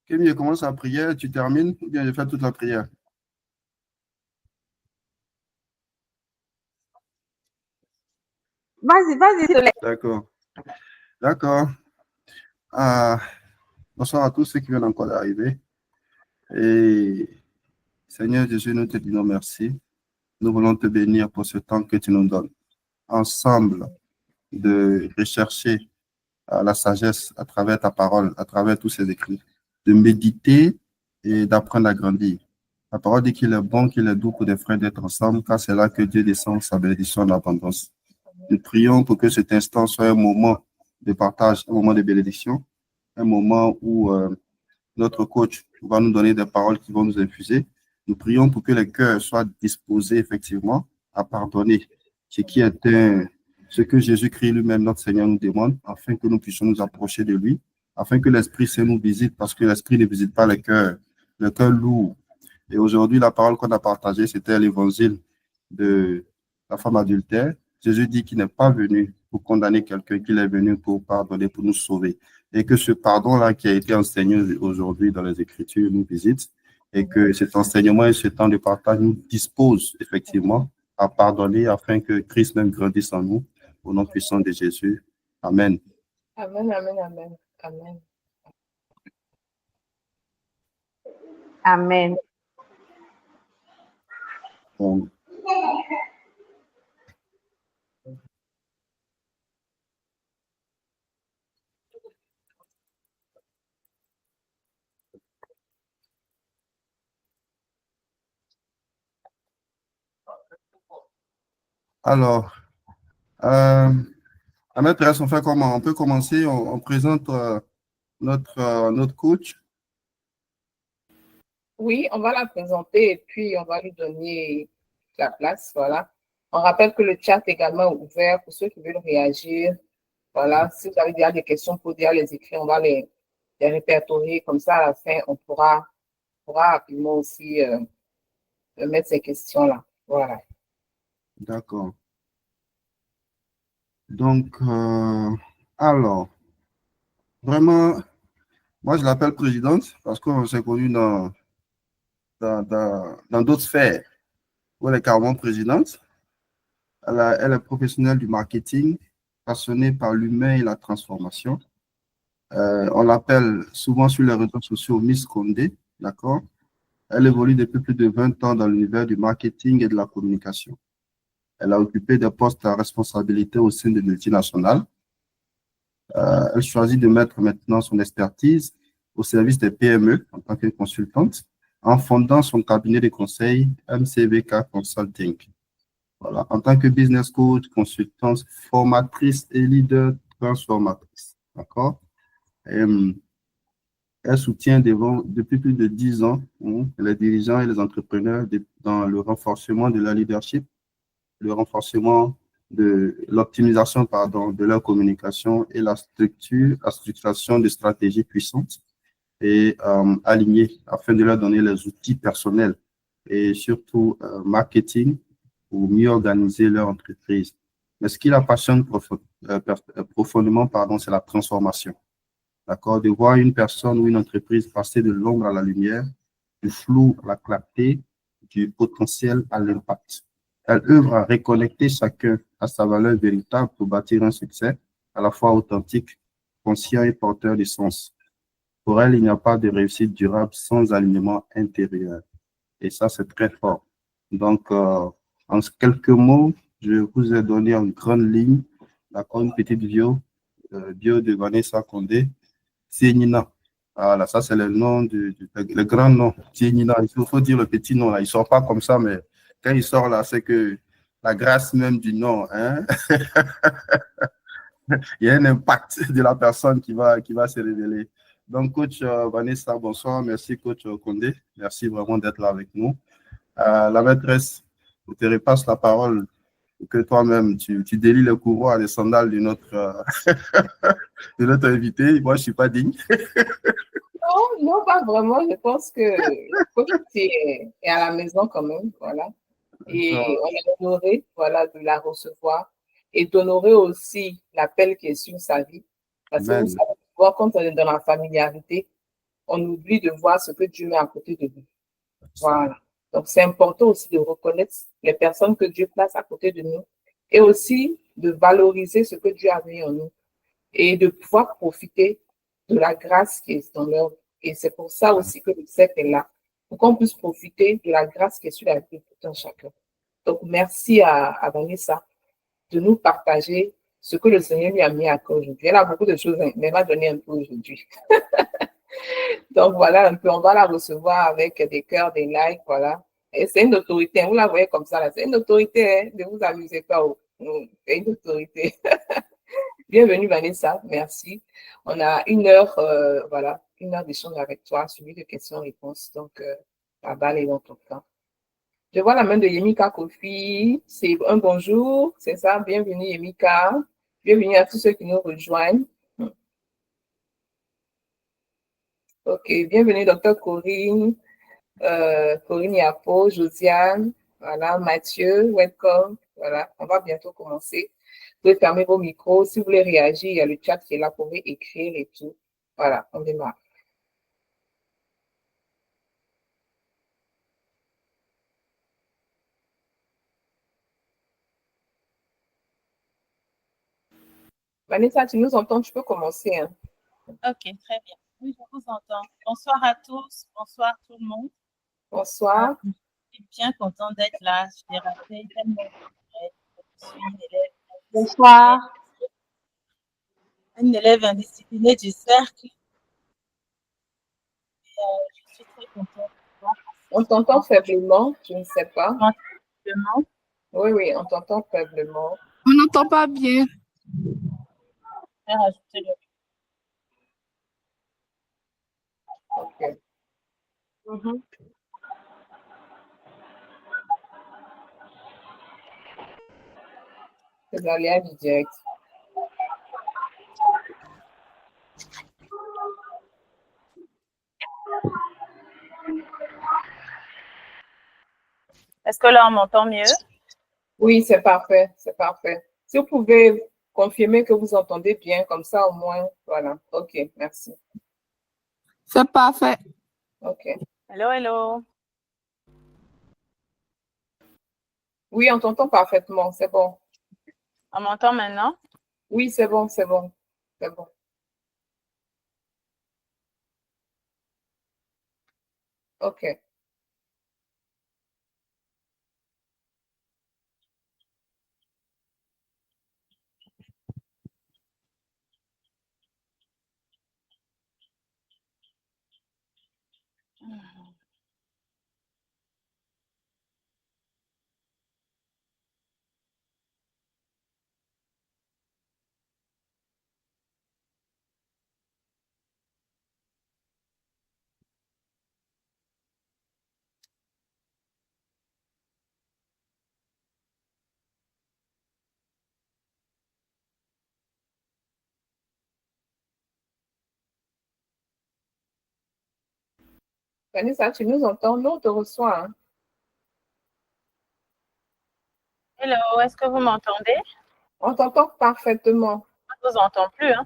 Kémy, je commence la prière, tu termines, ou bien je fais toute la prière? Vas-y. D'accord. D'accord. Ah, bonsoir à tous ceux qui viennent encore d'arriver. Et Seigneur Jésus, nous te disons merci. Nous voulons te bénir pour ce temps que tu nous donnes. Ensemble, de rechercher la sagesse à travers ta parole, à travers tous ces écrits, de méditer et d'apprendre à grandir. La parole dit qu'il est bon, qu'il est doux pour des frères d'être ensemble, car c'est là que Dieu descend sa bénédiction en abondance. Nous prions pour que cet instant soit un moment de partage, un moment de bénédiction, un moment où notre coach va nous donner des paroles qui vont nous infuser. Nous prions pour que les cœurs soient disposés effectivement à pardonner, ce qui est ce que Jésus-Christ lui-même, notre Seigneur, nous demande, afin que nous puissions nous approcher de lui, afin que l'Esprit Saint nous visite, parce que l'Esprit ne visite pas le cœur lourd. Et aujourd'hui, la parole qu'on a partagée, c'était l'évangile de la femme adultère. Jésus dit qu'il n'est pas venu pour condamner quelqu'un, qu'il est venu pour pardonner, pour nous sauver. Et que ce pardon-là qui a été enseigné aujourd'hui dans les Écritures nous visite, et que cet enseignement et ce temps de partage nous dispose effectivement à pardonner afin que Christ même grandisse en nous, au nom puissant de Jésus. Amen. Amen, amen, amen, amen. Amen. Bon. Alors, la maîtresse, on fait comment? On peut commencer, on présente notre coach. Oui, on va la présenter et puis on va lui donner la place. Voilà. On rappelle que le chat également est ouvert pour ceux qui veulent réagir. Voilà. Si vous avez déjà des questions pour dire les écrits, on va les répertorier. Comme ça, à la fin, on pourra rapidement aussi mettre ces questions-là. Voilà. D'accord. Donc, alors, vraiment, moi, je l'appelle présidente parce qu'on s'est connu dans d'autres sphères où elle est carrément présidente. Elle est professionnelle du marketing, passionnée par l'humain et la transformation. On l'appelle souvent sur les réseaux sociaux Miss Condé, d'accord? Elle évolue depuis plus de 20 ans dans l'univers du marketing et de la communication. Elle a occupé des postes à responsabilité au sein de multinationales. Elle choisit de mettre maintenant son expertise au service des PME en tant que consultante en fondant son cabinet de conseil MCVK Consulting. Voilà. En tant que business coach, consultante, formatrice et leader transformatrice. D'accord? Elle soutient depuis plus de 10 ans les dirigeants et les entrepreneurs dans le renforcement de leur leadership, le renforcement de l'optimisation de leur communication et la structuration de stratégies puissantes et alignées afin de leur donner les outils personnels et surtout marketing pour mieux organiser leur entreprise. Mais ce qui la passionne profondément, c'est la transformation. D'accord? De voir une personne ou une entreprise passer de l'ombre à la lumière, du flou à la clarté, du potentiel à l'impact. Elle œuvre à reconnecter chacun à sa valeur véritable pour bâtir un succès à la fois authentique, conscient et porteur de sens. Pour elle, il n'y a pas de réussite durable sans alignement intérieur. Et ça, c'est très fort. Donc, en quelques mots, je vous ai donné en grande ligne, d'accord, une petite bio de Vanessa Condé, Tienina. Voilà, ça, c'est le nom le grand nom, Tienina. Il faut dire le petit nom, là. Il ne sort pas comme ça, mais quand il sort là, c'est que la grâce même du nom, hein, il y a un impact de la personne qui va se révéler. Donc, coach Vanessa, bonsoir. Merci, coach Condé. Merci vraiment d'être là avec nous. La maîtresse, je te repasse la parole pour que toi-même, tu délies le courroie des sandales de notre invité. Moi, je ne suis pas digne. Non, non, pas vraiment. Je pense que le coach est à la maison quand même. Voilà. Et on est honoré, voilà, de la recevoir et d'honorer aussi l'appel qui est sur sa vie. Parce que vous Amen. savez, souvent, quand on est dans la familiarité, on oublie de voir ce que Dieu met à côté de nous. Voilà. Donc, c'est important aussi de reconnaître les personnes que Dieu place à côté de nous et aussi de valoriser ce que Dieu a mis en nous et de pouvoir profiter de la grâce qui est dans leur vie. Et c'est pour ça aussi que le cercle est là, pour qu'on puisse profiter de la grâce qui est sur la vie de tout un chacun. Donc, merci à Vanessa de nous partager ce que le Seigneur lui a mis à cœur aujourd'hui. Elle a beaucoup de choses, mais elle va donner un peu aujourd'hui. Donc, voilà un peu, on va la recevoir avec des cœurs, des likes, voilà. Et c'est une autorité, vous la voyez comme ça, là. C'est une autorité, hein, ne vous amusez pas. C'est une autorité. Bienvenue, Vanessa, merci. On a une heure, voilà, une heure d'échange avec toi, suivi de questions-réponses. Donc, la balle est dans ton camp. Je vois la main de Yemika Kofi. C'est un bonjour, c'est ça. Bienvenue, Yemika. Bienvenue à tous ceux qui nous rejoignent. Ok, bienvenue, docteur Corinne, Corinne Yapo, Josiane, voilà, Mathieu, welcome. Voilà, on va bientôt commencer. Vous pouvez fermer vos micros. Si vous voulez réagir, il y a le chat qui est là pour écrire et tout. Voilà, on démarre. Vanessa, tu nous entends? Tu peux commencer. Hein? Ok, très bien. Oui, je vous entends. Bonsoir à tous. Bonsoir tout le monde. Bonsoir. Je suis bien contente d'être là. Je l'ai rappelé tellement. Je suis une élève. Bonsoir. Une élève indisciplinée du cercle. Et, je suis très contente. On t'entend faiblement, je ne sais pas. Faiblement. Oui, oui, on t'entend faiblement. On n'entend pas bien. Je vais rajouter le. Ok. C'est l'aléa du direct. Est-ce que là, on m'entend mieux? Oui, c'est parfait, c'est parfait. Si vous pouvez confirmer que vous entendez bien, comme ça au moins, voilà. Ok, merci. C'est parfait. Ok. Hello, hello. Oui, on t'entend parfaitement, c'est bon. On m'entend maintenant? Oui, c'est bon, c'est bon. C'est bon. Ok. Vanessa, tu nous entends? Nous, on te reçoit. Hein? Hello, est-ce que vous m'entendez? On t'entend parfaitement. Je ne vous entends plus, hein?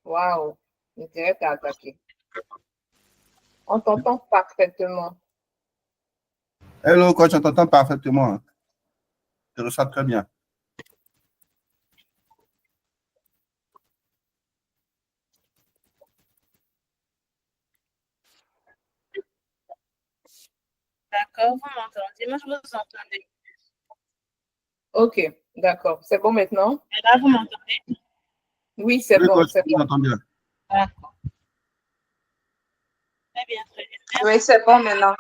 Waouh, le direct a attaqué. On t'entend parfaitement. Hello, coach, on t'entend parfaitement. Je reçois très bien. D'accord, vous m'entendez? Moi, je vous entendais. Ok, d'accord. C'est bon maintenant? Et là, vous m'entendez? Oui, c'est bon, coach, c'est je bon. t'entends bien. D'accord. Très bien, très bien. Merci. Oui, c'est bon maintenant.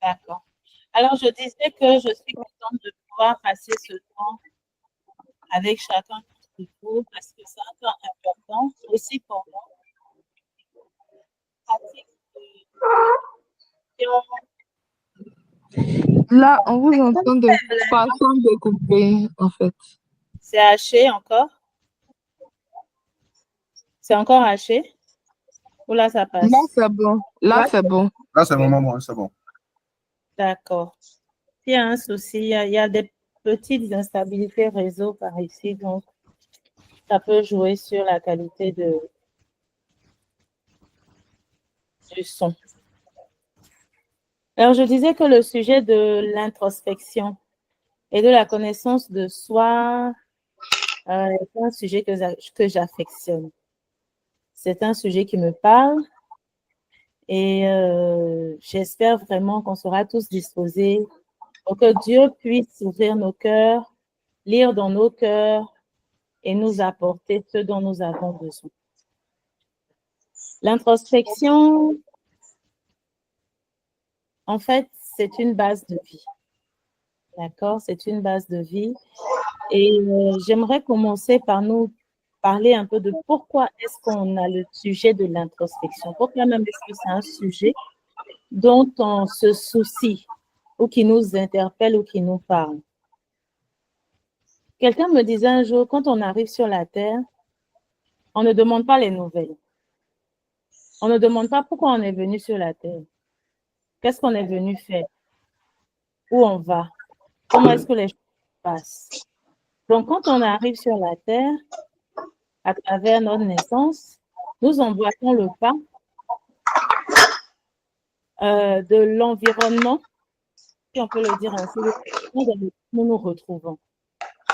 D'accord. Alors, je disais que je suis contente de pouvoir passer ce temps avec chacun d'entre vous parce que c'est un temps important aussi pour moi. Là, on vous entend de façon découpée, en fait. C'est haché encore? C'est encore haché? Ou là, ça passe? Là, c'est bon. Là, c'est bon. Là, c'est vraiment bon, c'est bon. D'accord. S'il y a un souci, il y a des petites instabilités réseau par ici, donc ça peut jouer sur la qualité de du son. Alors, je disais que le sujet de l'introspection et de la connaissance de soi est un sujet que j'affectionne. C'est un sujet qui me parle et j'espère vraiment qu'on sera tous disposés pour que Dieu puisse ouvrir nos cœurs, lire dans nos cœurs et nous apporter ce dont nous avons besoin. L'introspection, en fait, c'est une base de vie. D'accord? C'est une base de vie. Et j'aimerais commencer par nous parler un peu de pourquoi est-ce qu'on a le sujet de l'introspection. Pourquoi même est-ce que c'est un sujet dont on se soucie ou qui nous interpelle ou qui nous parle? Quelqu'un me disait un jour, quand on arrive sur la Terre, on ne demande pas les nouvelles. On ne demande pas pourquoi on est venu sur la Terre. Qu'est-ce qu'on est venu faire? Où on va? Comment est-ce que les choses se passent? Donc, quand on arrive sur la Terre, à travers notre naissance, nous emboîtons le pas de l'environnement, si on peut le dire ainsi, dans lequel nous nous retrouvons.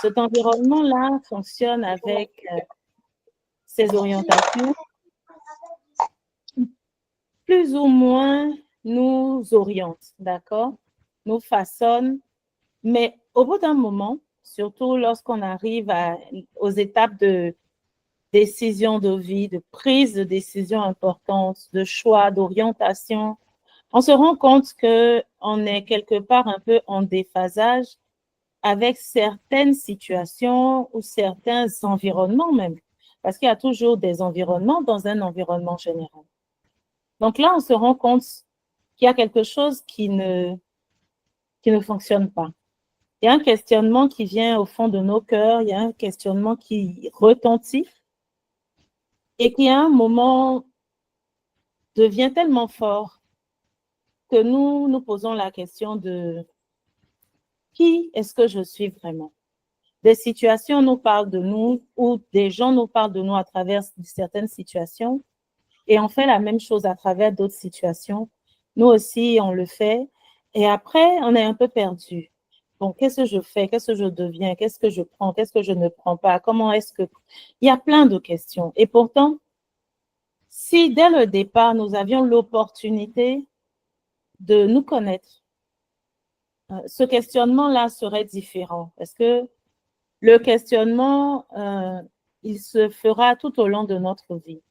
Cet environnement-là fonctionne avec ses orientations, plus ou moins nous oriente, d'accord? Nous façonne, mais au bout d'un moment, surtout lorsqu'on arrive aux étapes de décision de vie, de prise de décision importante, de choix, d'orientation, on se rend compte qu'on est quelque part un peu en déphasage avec certaines situations ou certains environnements même, parce qu'il y a toujours des environnements dans un environnement général. Donc là, on se rend compte qu'il y a quelque chose qui ne fonctionne pas. Il y a un questionnement qui vient au fond de nos cœurs, il y a un questionnement qui retentit et qui à un moment devient tellement fort que nous nous posons la question de qui est-ce que je suis vraiment? Des situations nous parlent de nous ou des gens nous parlent de nous à travers certaines situations et on fait la même chose à travers d'autres situations. Nous aussi, on le fait et après, on est un peu perdu. Bon, qu'est-ce que je fais? Qu'est-ce que je deviens? Qu'est-ce que je prends? Qu'est-ce que je ne prends pas? Comment est-ce que... Il y a plein de questions. Et pourtant, si dès le départ, nous avions l'opportunité de nous connaître, ce questionnement-là serait différent. Parce que le questionnement, il se fera tout au long de notre vie.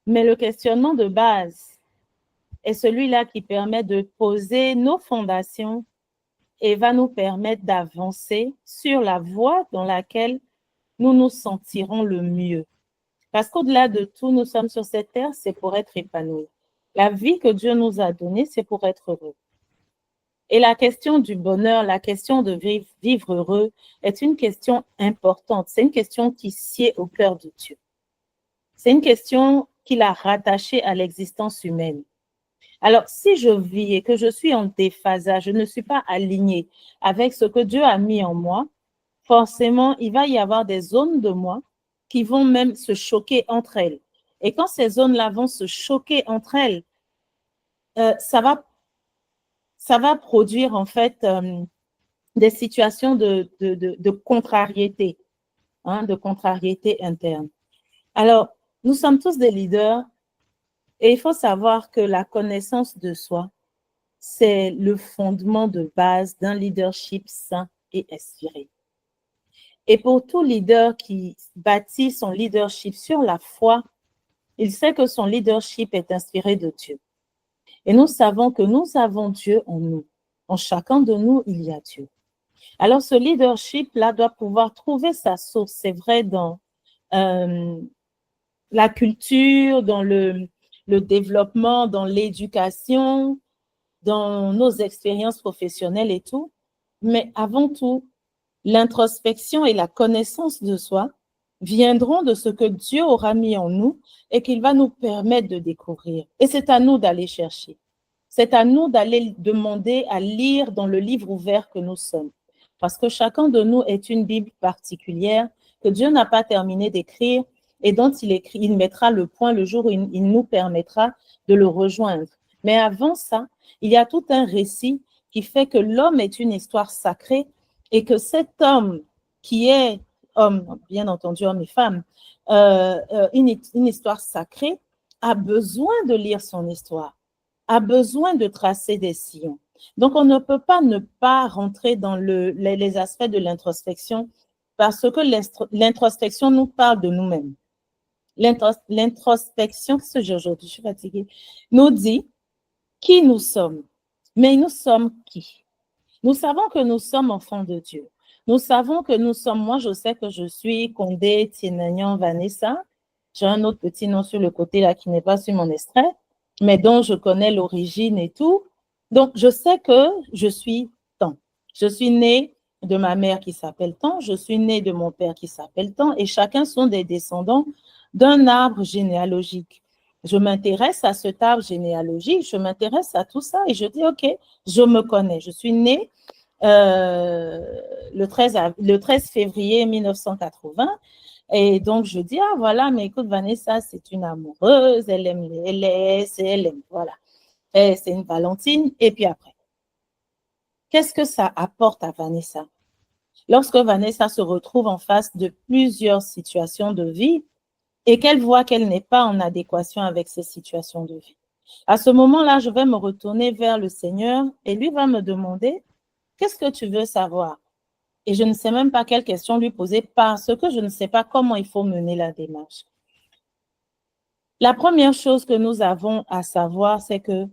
Mais le questionnement de base est celui-là qui permet de poser nos fondations et va nous permettre d'avancer sur la voie dans laquelle nous nous sentirons le mieux. Parce qu'au-delà de tout, nous sommes sur cette terre, c'est pour être épanouis. La vie que Dieu nous a donnée, c'est pour être heureux. Et la question du bonheur, la question de vivre heureux est une question importante. C'est une question qui sied au cœur de Dieu. C'est une question qu'il a rattachée à l'existence humaine. Alors, si je vis et que je suis en déphasage, je ne suis pas alignée avec ce que Dieu a mis en moi, forcément, il va y avoir des zones de moi qui vont même se choquer entre elles. Et quand ces zones-là vont se choquer entre elles, ça va produire en fait des situations de contrariété, de contrariété interne. Alors, nous sommes tous des leaders et il faut savoir que la connaissance de soi, c'est le fondement de base d'un leadership sain et inspiré. Et pour tout leader qui bâtit son leadership sur la foi, il sait que son leadership est inspiré de Dieu. Et nous savons que nous avons Dieu en nous. En chacun de nous, il y a Dieu. Alors, ce leadership-là doit pouvoir trouver sa source, c'est vrai, dans la culture, dans le développement, dans l'éducation, dans nos expériences professionnelles et tout. Mais avant tout, l'introspection et la connaissance de soi viendront de ce que Dieu aura mis en nous et qu'il va nous permettre de découvrir. Et c'est à nous d'aller chercher. C'est à nous d'aller demander à lire dans le livre ouvert que nous sommes. Parce que chacun de nous est une Bible particulière que Dieu n'a pas terminé d'écrire et dont il mettra le point le jour où il nous permettra de le rejoindre. Mais avant ça, il y a tout un récit qui fait que l'homme est une histoire sacrée et que cet homme qui est homme, bien entendu homme et femme, une histoire sacrée, a besoin de lire son histoire, a besoin de tracer des sillons. Donc, on ne peut pas ne pas rentrer dans les aspects de l'introspection parce que l'introspection nous parle de nous-mêmes. L'introspection, qu'est-ce que j'ai aujourd'hui? Je suis fatiguée. Nous dit qui nous sommes. Mais nous sommes qui? Nous savons que nous sommes enfants de Dieu. Nous savons que nous sommes, moi je sais que je suis Condé Tienagnan Vanessa. J'ai un autre petit nom sur le côté là qui n'est pas sur mon extrait, mais dont je connais l'origine et tout. Donc je sais que je suis tant. Je suis née de ma mère qui s'appelle tant, je suis née de mon père qui s'appelle tant, et chacun sont des descendants d'un arbre généalogique. Je m'intéresse à cet arbre généalogique, je m'intéresse à tout ça et je dis, OK, je me connais. Je suis née le 13 février 1980 et donc je dis, ah voilà, mais écoute, Vanessa, c'est une amoureuse, elle aime les LS, elle aime, voilà. C'est une Valentine. Et puis après, qu'est-ce que ça apporte à Vanessa? Lorsque Vanessa se retrouve en face de plusieurs situations de vie, et qu'elle voit qu'elle n'est pas en adéquation avec ces situations de vie. À ce moment-là, je vais me retourner vers le Seigneur et lui va me demander, qu'est-ce que tu veux savoir? Et je ne sais même pas quelle question lui poser parce que je ne sais pas comment il faut mener la démarche. La première chose que nous avons à savoir, c'est que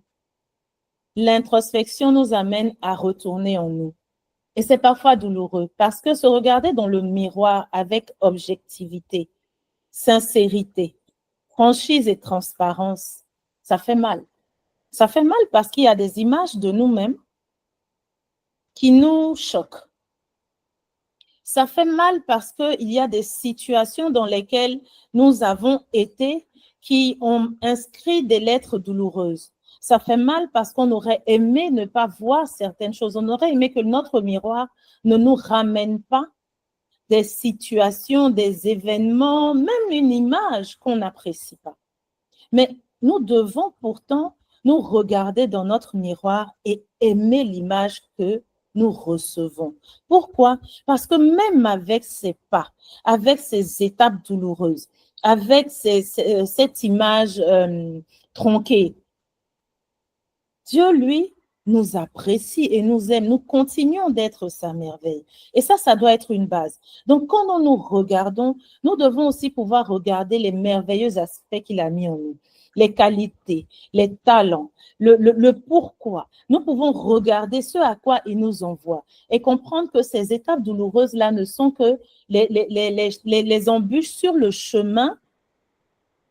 l'introspection nous amène à retourner en nous. Et c'est parfois douloureux parce que se regarder dans le miroir avec objectivité, sincérité, franchise et transparence, ça fait mal. Ça fait mal parce qu'il y a des images de nous-mêmes qui nous choquent. Ça fait mal parce qu'il y a des situations dans lesquelles nous avons été qui ont inscrit des lettres douloureuses. Ça fait mal parce qu'on aurait aimé ne pas voir certaines choses. On aurait aimé que notre miroir ne nous ramène pas des situations, des événements, même une image qu'on n'apprécie pas. Mais nous devons pourtant nous regarder dans notre miroir et aimer l'image que nous recevons. Pourquoi? Parce que même avec ces pas, avec ces étapes douloureuses, avec cette image tronquée, Dieu, lui, nous apprécie et nous aime. Nous continuons d'être sa merveille. Et ça doit être une base. Donc, quand nous nous regardons, nous devons aussi pouvoir regarder les merveilleux aspects qu'il a mis en nous, les qualités, les talents, le pourquoi. Nous pouvons regarder ce à quoi il nous envoie et comprendre que ces étapes douloureuses-là ne sont que les embûches sur le chemin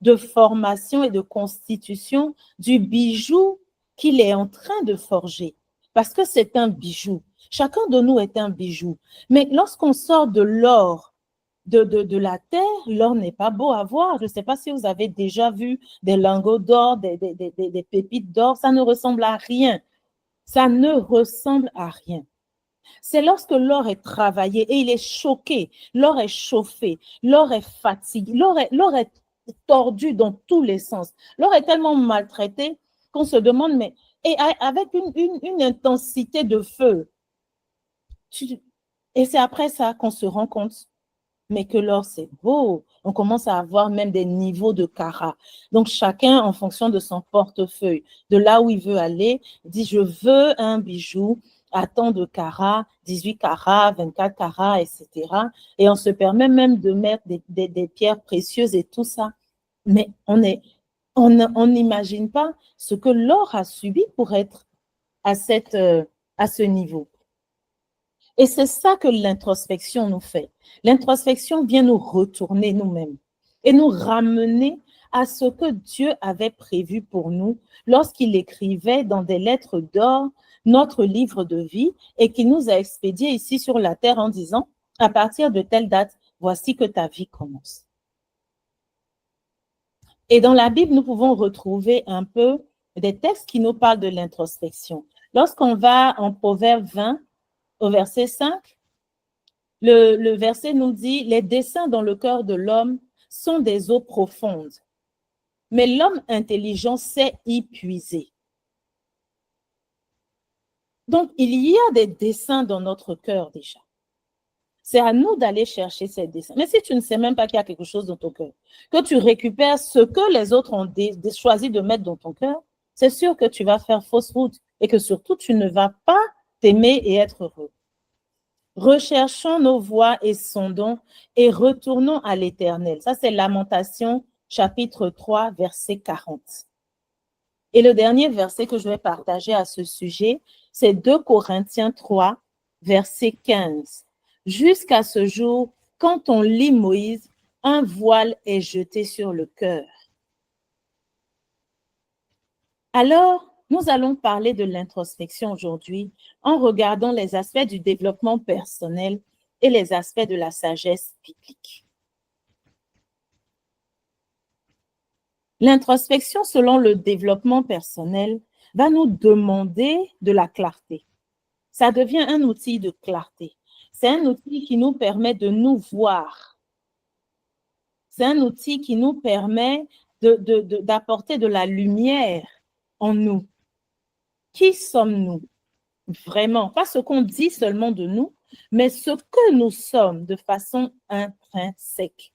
de formation et de constitution du bijou qu'il est en train de forger, parce que c'est un bijou. Chacun de nous est un bijou. Mais lorsqu'on sort de l'or de la terre, l'or n'est pas beau à voir. Je ne sais pas si vous avez déjà vu des lingots d'or, des pépites d'or, ça ne ressemble à rien. Ça ne ressemble à rien. C'est lorsque l'or est travaillé et il est choqué, l'or est chauffé, l'or est fatigué, l'or est tordu dans tous les sens. L'or est tellement maltraité qu'on se demande, mais et avec une intensité de feu. Et c'est après ça qu'on se rend compte, mais que l'or, c'est beau. On commence à avoir même des niveaux de carats. Donc, chacun, en fonction de son portefeuille, de là où il veut aller, dit, je veux un bijou à tant de carats, 18 carats, 24 carats, etc. Et on se permet même de mettre des pierres précieuses et tout ça. Mais on n'imagine pas ce que l'or a subi pour être à ce niveau. Et c'est ça que l'introspection nous fait. L'introspection vient nous retourner nous-mêmes et nous ramener à ce que Dieu avait prévu pour nous lorsqu'il écrivait dans des lettres d'or notre livre de vie et qu'il nous a expédié ici sur la terre en disant, à partir de telle date, voici que ta vie commence. Et dans la Bible, nous pouvons retrouver un peu des textes qui nous parlent de l'introspection. Lorsqu'on va en Proverbe 20, au verset 5, le verset nous dit « Les desseins dans le cœur de l'homme sont des eaux profondes, mais l'homme intelligent sait y puiser. Donc, il y a des desseins dans notre cœur déjà. C'est à nous d'aller chercher ces desseins. Mais si tu ne sais même pas qu'il y a quelque chose dans ton cœur, que tu récupères ce que les autres ont choisi de mettre dans ton cœur, c'est sûr que tu vas faire fausse route et que surtout, tu ne vas pas t'aimer et être heureux. Recherchons nos voies et sondons et retournons à l'Éternel. Ça, c'est Lamentation, chapitre 3, verset 40. Et le dernier verset que je vais partager à ce sujet, c'est 2 Corinthiens 3, verset 15. Jusqu'à ce jour, quand on lit Moïse, un voile est jeté sur le cœur. Alors, nous allons parler de l'introspection aujourd'hui en regardant les aspects du développement personnel et les aspects de la sagesse biblique. L'introspection, selon le développement personnel, va nous demander de la clarté. Ça devient un outil de clarté. C'est un outil qui nous permet de nous voir. C'est un outil qui nous permet d'apporter de la lumière en nous. Qui sommes-nous? Vraiment, pas ce qu'on dit seulement de nous, mais ce que nous sommes de façon intrinsèque.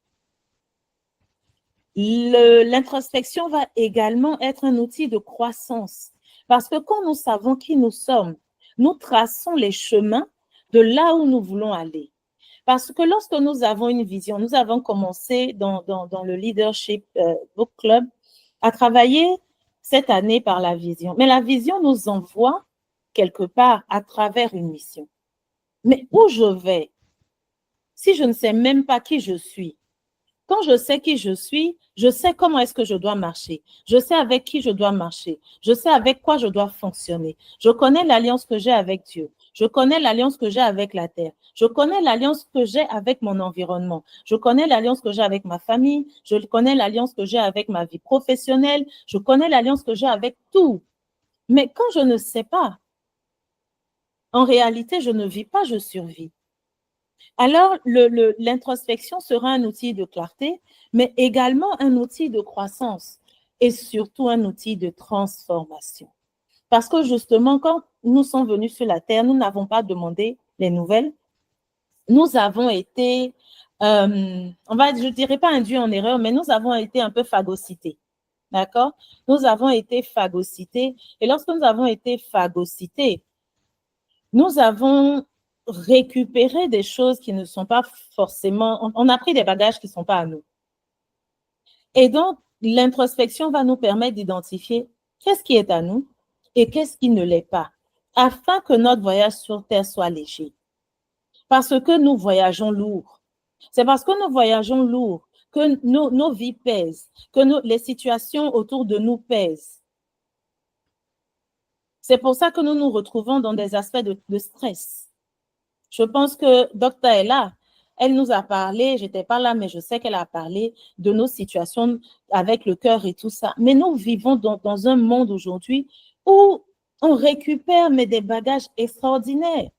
L'introspection va également être un outil de croissance parce que quand nous savons qui nous sommes, nous traçons les chemins de là où nous voulons aller. Parce que lorsque nous avons une vision, nous avons commencé dans le Leadership Book Club à travailler cette année par la vision. Mais la vision nous envoie quelque part à travers une mission. Mais où je vais, si je ne sais même pas qui je suis, quand je sais qui je suis, je sais comment est-ce que je dois marcher. Je sais avec qui je dois marcher. Je sais avec quoi je dois fonctionner. Je connais l'alliance que j'ai avec Dieu. Je connais l'alliance que j'ai avec la terre. Je connais l'alliance que j'ai avec mon environnement. Je connais l'alliance que j'ai avec ma famille. Je connais l'alliance que j'ai avec ma vie professionnelle. Je connais l'alliance que j'ai avec tout. Mais quand je ne sais pas, en réalité, je ne vis pas, je survis. Alors, l'introspection sera un outil de clarté, mais également un outil de croissance et surtout un outil de transformation. Parce que justement, quand nous sommes venus sur la terre, nous n'avons pas demandé les nouvelles. Nous avons été, je ne dirais pas induits en erreur, mais nous avons été un peu phagocytés. D'accord? Nous avons été phagocytés. Et lorsque nous avons été phagocytés, nous avons récupéré des choses qui ne sont pas forcément, on a pris des bagages qui ne sont pas à nous. Et donc, l'introspection va nous permettre d'identifier qu'est-ce qui est à nous et qu'est-ce qui ne l'est pas, afin que notre voyage sur Terre soit léger. Parce que nous voyageons lourd. C'est parce que nous voyageons lourd que nos vies pèsent, que les situations autour de nous pèsent. C'est pour ça que nous nous retrouvons dans des aspects de stress. Je pense que Dr. Ella, elle nous a parlé, je n'étais pas là, mais je sais qu'elle a parlé de nos situations avec le cœur et tout ça. Mais nous vivons dans un monde aujourd'hui où on récupère des bagages extraordinaires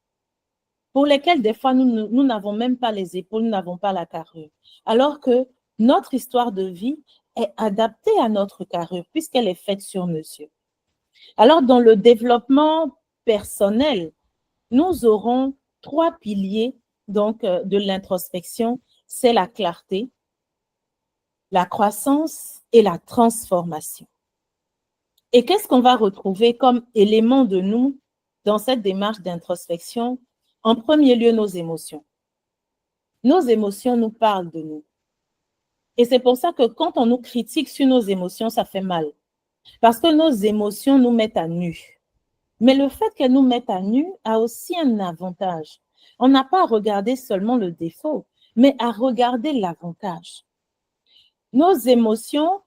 pour lesquels des fois nous n'avons même pas les épaules, nous n'avons pas la carrure. Alors que notre histoire de vie est adaptée à notre carrure puisqu'elle est faite sur mesure. Alors, dans le développement personnel, nous aurons 3 piliers donc, de l'introspection, c'est la clarté, la croissance et la transformation. Et qu'est-ce qu'on va retrouver comme élément de nous dans cette démarche d'introspection? En premier lieu, nos émotions. Nos émotions nous parlent de nous. Et c'est pour ça que quand on nous critique sur nos émotions, ça fait mal. Parce que nos émotions nous mettent à nu. Mais le fait qu'elles nous mettent à nu a aussi un avantage. On n'a pas à regarder seulement le défaut, mais à regarder l'avantage. Nos émotions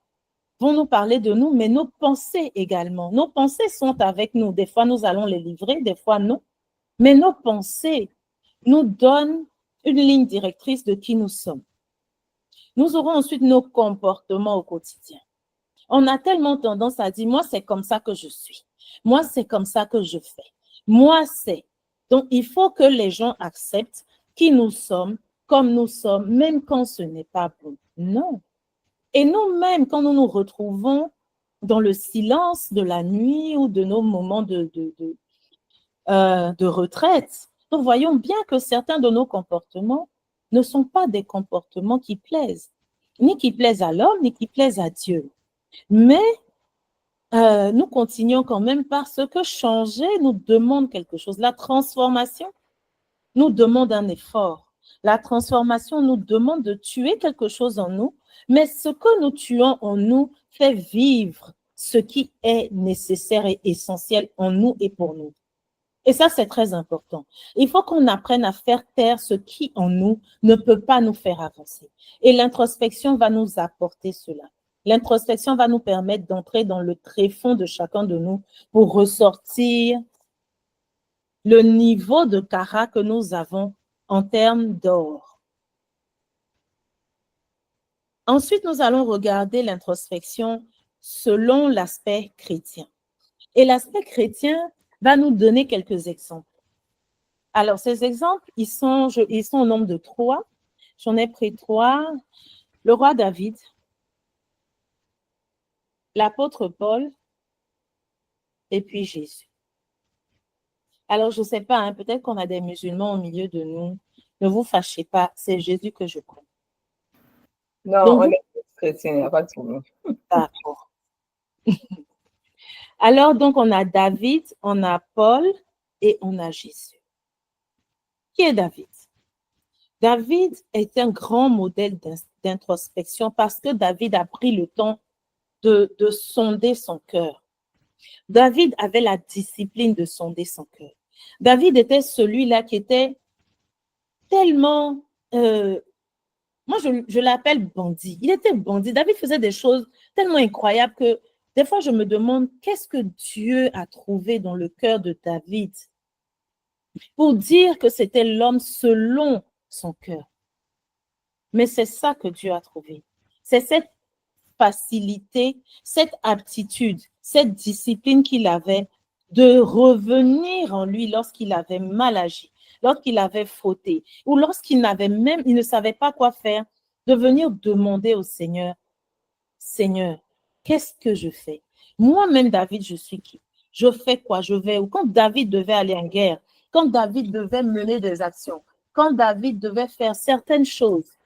vont nous parler de nous, mais nos pensées également. Nos pensées sont avec nous. Des fois, nous allons les livrer, des fois, non. Mais nos pensées nous donnent une ligne directrice de qui nous sommes. Nous aurons ensuite nos comportements au quotidien. On a tellement tendance à dire, moi, c'est comme ça que je suis. Moi, c'est comme ça que je fais. Moi, c'est. Donc, il faut que les gens acceptent qui nous sommes, comme nous sommes, même quand ce n'est pas bon. Non. Et nous-mêmes, quand nous nous retrouvons dans le silence de la nuit ou de nos moments de retraite, nous voyons bien que certains de nos comportements ne sont pas des comportements qui plaisent, ni qui plaisent à l'homme, ni qui plaisent à Dieu. Mais nous continuons quand même parce que changer nous demande quelque chose. La transformation nous demande un effort. La transformation nous demande de tuer quelque chose en nous, mais ce que nous tuons en nous fait vivre ce qui est nécessaire et essentiel en nous et pour nous. Et ça, c'est très important. Il faut qu'on apprenne à faire taire ce qui en nous ne peut pas nous faire avancer. Et l'introspection va nous apporter cela. L'introspection va nous permettre d'entrer dans le tréfonds de chacun de nous pour ressortir le niveau de kara que nous avons en termes d'or. Ensuite, nous allons regarder l'introspection selon l'aspect chrétien. Et l'aspect chrétien va nous donner quelques exemples. Alors, ces exemples, ils sont au nombre de 3. J'en ai pris 3. Le roi David, l'apôtre Paul, et puis Jésus. Alors, je ne sais pas, hein, peut-être qu'on a des musulmans au milieu de nous. Ne vous fâchez pas, c'est Jésus que je crois. Non, Donc, on est chrétien, il n'y a pas de problème. D'accord. Alors, donc, on a David, on a Paul et on a Jésus. Qui est David? David est un grand modèle d'introspection parce que David a pris le temps de sonder son cœur. David avait la discipline de sonder son cœur. David était celui-là qui était tellement, moi je l'appelle bandit. Il était bandit. David faisait des choses tellement incroyables que des fois je me demande qu'est-ce que Dieu a trouvé dans le cœur de David pour dire que c'était l'homme selon son cœur. Mais c'est ça que Dieu a trouvé. C'est cette facilité, cette aptitude, cette discipline qu'il avait de revenir en lui lorsqu'il avait mal agi, lorsqu'il avait fauté, ou lorsqu'il il ne savait pas quoi faire, de venir demander au Seigneur, Seigneur, qu'est-ce que je fais? Moi-même, David, je suis qui? Je fais quoi? Je vais où? Quand David devait aller en guerre, quand David devait mener des actions, quand David devait faire certaines choses,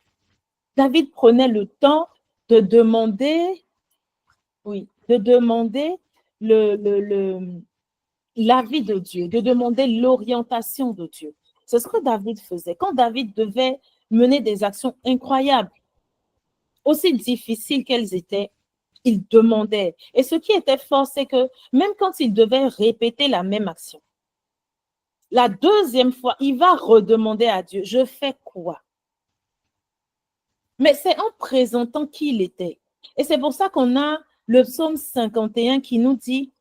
David prenait le temps de demander, l'avis de Dieu, de demander l'orientation de Dieu. C'est ce que David faisait. Quand David devait mener des actions incroyables, aussi difficiles qu'elles étaient, il demandait. Et ce qui était fort, c'est que même quand il devait répéter la même action, la deuxième fois, il va redemander à Dieu, je fais quoi? Mais c'est en présentant qui il était. Et c'est pour ça qu'on a le psaume 51 qui nous dit,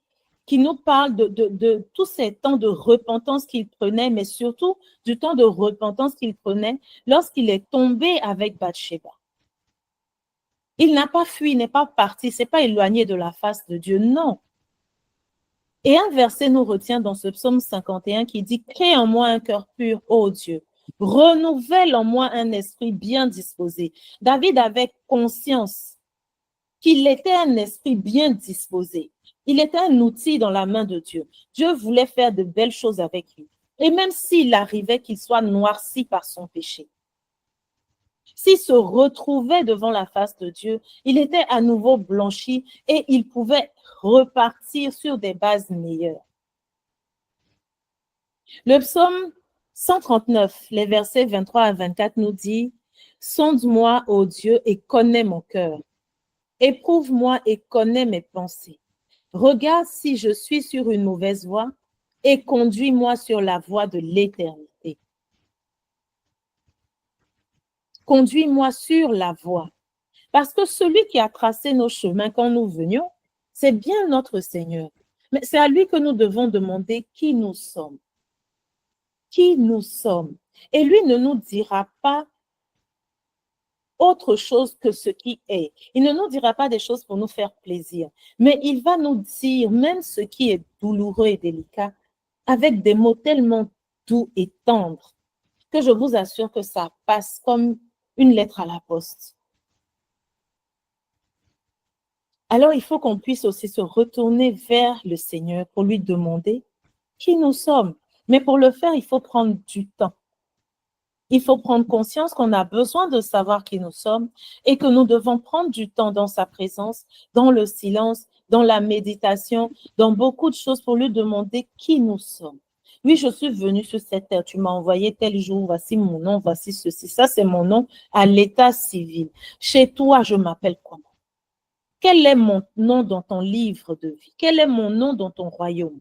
qui nous parle de tous ces temps de repentance qu'il prenait, mais surtout du temps de repentance qu'il prenait lorsqu'il est tombé avec Bathsheba. Il n'a pas fui, il n'est pas parti, c'est pas éloigné de la face de Dieu, non. Et un verset nous retient dans ce psaume 51 qui dit « Crée en moi un cœur pur, ô Dieu, renouvelle en moi un esprit bien disposé. » David avait conscience qu'il était un esprit bien disposé. Il était un outil dans la main de Dieu. Dieu voulait faire de belles choses avec lui. Et même s'il arrivait qu'il soit noirci par son péché, s'il se retrouvait devant la face de Dieu, il était à nouveau blanchi et il pouvait repartir sur des bases meilleures. Le psaume 139, les versets 23 à 24 nous dit « Sonde-moi, ô Dieu, et connais mon cœur. Éprouve-moi et connais mes pensées. Regarde si je suis sur une mauvaise voie et conduis-moi sur la voie de l'éternité. » Conduis-moi sur la voie. Parce que celui qui a tracé nos chemins quand nous venions, c'est bien notre Seigneur. Mais c'est à lui que nous devons demander qui nous sommes. Qui nous sommes. Et lui ne nous dira pas autre chose que ce qui est. Il ne nous dira pas des choses pour nous faire plaisir, mais il va nous dire même ce qui est douloureux et délicat avec des mots tellement doux et tendres que je vous assure que ça passe comme une lettre à la poste. Alors, il faut qu'on puisse aussi se retourner vers le Seigneur pour lui demander qui nous sommes. Mais pour le faire, il faut prendre du temps. Il faut prendre conscience qu'on a besoin de savoir qui nous sommes et que nous devons prendre du temps dans sa présence, dans le silence, dans la méditation, dans beaucoup de choses pour lui demander qui nous sommes. Oui, je suis venue sur cette terre, tu m'as envoyé tel jour, voici mon nom, voici ceci. Ça, c'est mon nom à l'état civil. Chez toi, je m'appelle comment? Quel est mon nom dans ton livre de vie? Quel est mon nom dans ton royaume?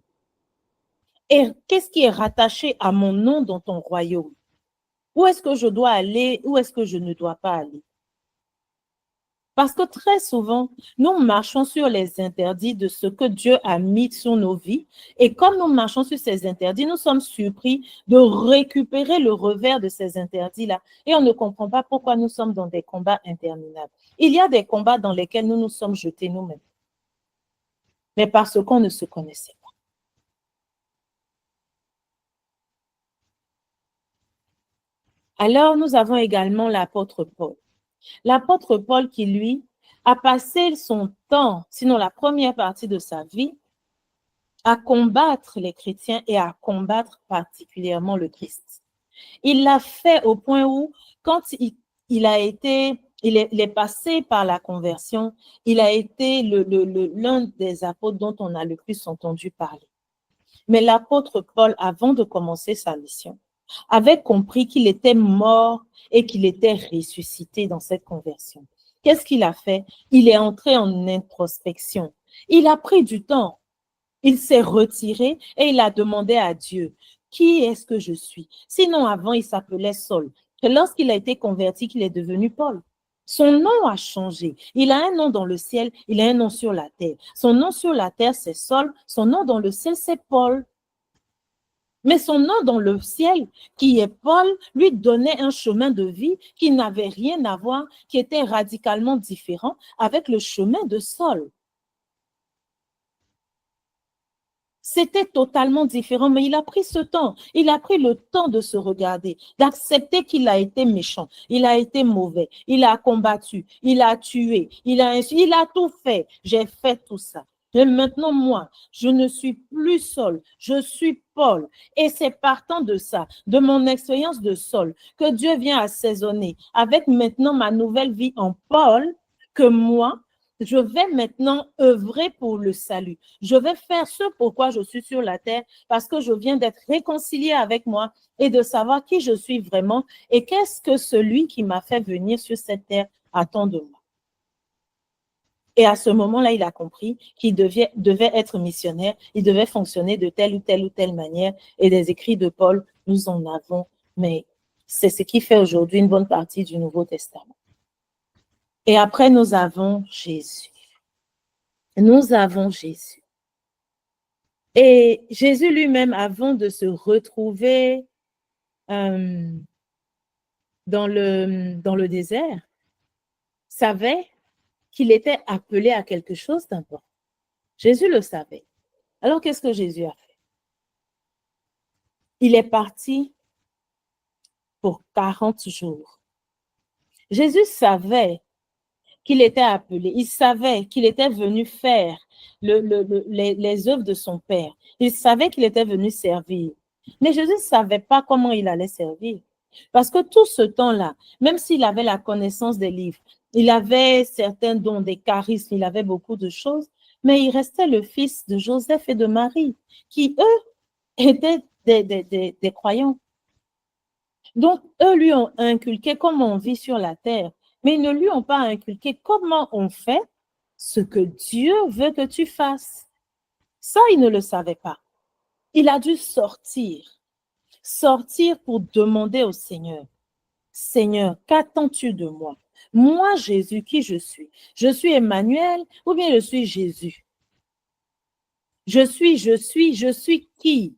Et qu'est-ce qui est rattaché à mon nom dans ton royaume? Où est-ce que je dois aller? Où est-ce que je ne dois pas aller? Parce que très souvent, nous marchons sur les interdits de ce que Dieu a mis sur nos vies. Et comme nous marchons sur ces interdits, nous sommes surpris de récupérer le revers de ces interdits-là. Et on ne comprend pas pourquoi nous sommes dans des combats interminables. Il y a des combats dans lesquels nous nous sommes jetés nous-mêmes. Mais parce qu'on ne se connaissait pas. Alors, nous avons également l'apôtre Paul. L'apôtre Paul qui, lui, a passé son temps, sinon la première partie de sa vie, à combattre les chrétiens et à combattre particulièrement le Christ. Il l'a fait au point où, quand il est passé par la conversion, il a été l'un des apôtres dont on a le plus entendu parler. Mais l'apôtre Paul, avant de commencer sa mission, avait compris qu'il était mort et qu'il était ressuscité dans cette conversion. Qu'est-ce qu'il a fait? Il est entré en introspection. Il a pris du temps. Il s'est retiré et il a demandé à Dieu, qui est-ce que je suis? Sinon, avant, il s'appelait Saul. Et lorsqu'il a été converti, qu'il est devenu Paul. Son nom a changé. Il a un nom dans le ciel, il a un nom sur la terre. Son nom sur la terre, c'est Saul. Son nom dans le ciel, c'est Paul. Mais son nom dans le ciel, qui est Paul, lui donnait un chemin de vie qui n'avait rien à voir, qui était radicalement différent avec le chemin de Saul. C'était totalement différent, mais il a pris ce temps. Il a pris le temps de se regarder, d'accepter qu'il a été méchant, il a été mauvais, il a combattu, il a tué, il a tout fait. J'ai fait tout ça. Et maintenant, moi, je ne suis plus Saul, je suis Paul. Et c'est partant de ça, de mon expérience de Saul, que Dieu vient assaisonner avec maintenant ma nouvelle vie en Paul, que moi, je vais maintenant œuvrer pour le salut. Je vais faire ce pourquoi je suis sur la terre, parce que je viens d'être réconcilié avec moi et de savoir qui je suis vraiment et qu'est-ce que celui qui m'a fait venir sur cette terre attend de moi. Et à ce moment-là, il a compris qu'il devait être missionnaire, il devait fonctionner de telle ou telle manière. Et des écrits de Paul, nous en avons, mais c'est ce qui fait aujourd'hui une bonne partie du Nouveau Testament. Et après, nous avons Jésus. Nous avons Jésus. Et Jésus lui-même, avant de se retrouver dans le désert, savait qu'il était appelé à quelque chose d'important. Jésus le savait. Alors, qu'est-ce que Jésus a fait? Il est parti pour 40 jours. Jésus savait qu'il était appelé. Il savait qu'il était venu faire les œuvres de son Père. Il savait qu'il était venu servir. Mais Jésus ne savait pas comment il allait servir. Parce que tout ce temps-là, même s'il avait la connaissance des livres, il avait certains dons, des charismes, il avait beaucoup de choses, mais il restait le fils de Joseph et de Marie, qui, eux, étaient des croyants. Donc, eux lui ont inculqué comment on vit sur la terre, mais ils ne lui ont pas inculqué comment on fait ce que Dieu veut que tu fasses. Ça, il ne le savait pas. Il a dû sortir pour demander au Seigneur, Seigneur, qu'attends-tu de moi? Moi, Jésus, qui je suis? Je suis Emmanuel ou bien je suis Jésus? Je suis qui?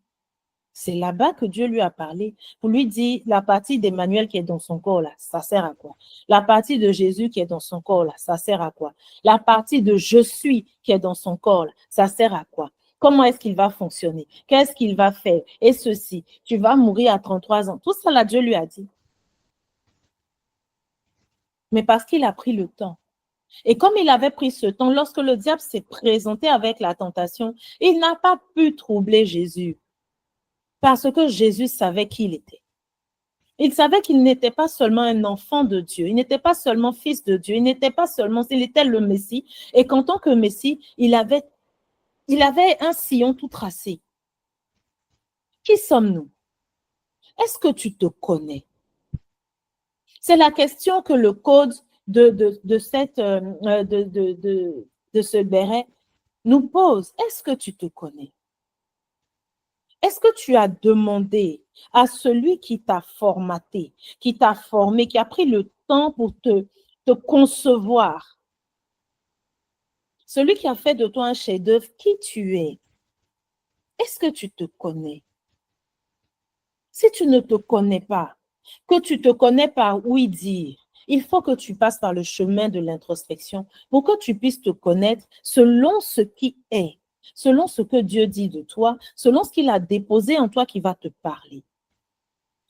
C'est là-bas que Dieu lui a parlé pour lui dire la partie d'Emmanuel qui est dans son corps là, ça sert à quoi? La partie de Jésus qui est dans son corps là, ça sert à quoi? La partie de je suis qui est dans son corps là, ça sert à quoi? Comment est-ce qu'il va fonctionner? Qu'est-ce qu'il va faire? Et ceci, tu vas mourir à 33 ans. Tout ça, là, Dieu lui a dit. Mais parce qu'il a pris le temps. Et comme il avait pris ce temps, lorsque le diable s'est présenté avec la tentation, il n'a pas pu troubler Jésus. Parce que Jésus savait qui il était. Il savait qu'il n'était pas seulement un enfant de Dieu, il n'était pas seulement fils de Dieu, il n'était pas seulement, il était le Messie. Et qu'en tant que Messie, il avait un sillon tout tracé. Qui sommes-nous? Est-ce que tu te connais? C'est la question que le code de ce béret nous pose. Est-ce que tu te connais? Est-ce que tu as demandé à celui qui t'a formaté, qui t'a formé, qui a pris le temps pour te concevoir, celui qui a fait de toi un chef-d'œuvre, qui tu es? Est-ce que tu te connais? Si tu ne te connais pas, que tu te connais par oui dire, il faut que tu passes par le chemin de l'introspection pour que tu puisses te connaître selon ce qui est, selon ce que Dieu dit de toi, selon ce qu'il a déposé en toi qui va te parler.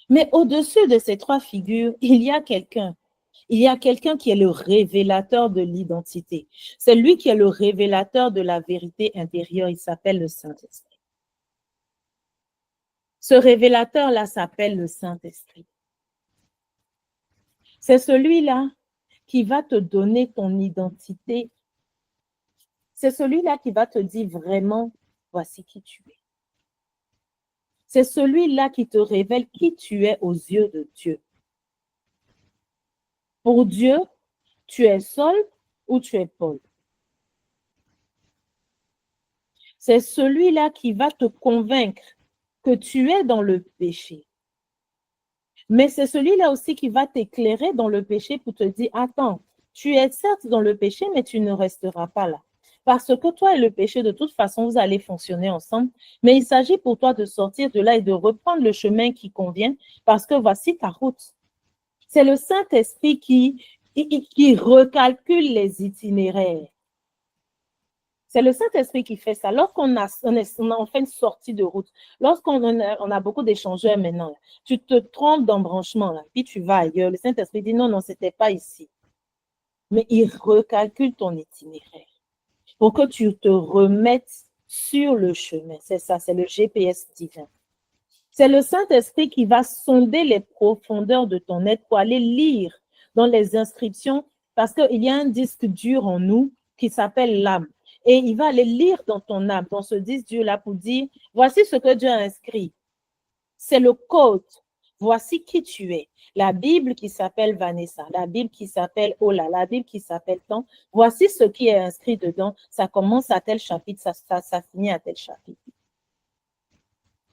Mais au-dessus de ces trois figures, il y a quelqu'un. Il y a quelqu'un qui est le révélateur de l'identité. C'est lui qui est le révélateur de la vérité intérieure. Il s'appelle le Saint-Esprit. Ce révélateur-là s'appelle le Saint-Esprit. C'est celui-là qui va te donner ton identité. C'est celui-là qui va te dire vraiment, voici qui tu es. C'est celui-là qui te révèle qui tu es aux yeux de Dieu. Pour Dieu, tu es Saul ou tu es Paul. C'est celui-là qui va te convaincre que tu es dans le péché. Mais c'est celui-là aussi qui va t'éclairer dans le péché pour te dire, attends, tu es certes dans le péché, mais tu ne resteras pas là. Parce que toi et le péché, de toute façon, vous allez fonctionner ensemble. Mais il s'agit pour toi de sortir de là et de reprendre le chemin qui convient, parce que voici ta route. C'est le Saint-Esprit qui recalcule les itinéraires. C'est le Saint-Esprit qui fait ça. Lorsqu'on fait une sortie de route, lorsqu'on a beaucoup d'échangeurs maintenant, tu te trompes d'embranchement, là, puis tu vas ailleurs. Le Saint-Esprit dit non, ce n'était pas ici. Mais il recalcule ton itinéraire pour que tu te remettes sur le chemin. C'est ça, c'est le GPS divin. C'est le Saint-Esprit qui va sonder les profondeurs de ton être pour aller lire dans les inscriptions, parce qu'il y a un disque dur en nous qui s'appelle l'âme. Et il va aller lire dans ton âme, dans ce disque dur-là, pour dire, voici ce que Dieu a inscrit. C'est le code. Voici qui tu es. La Bible qui s'appelle Vanessa, la Bible qui s'appelle Ola, la Bible qui s'appelle Tant. Voici ce qui est inscrit dedans. Ça commence à tel chapitre, ça finit à tel chapitre.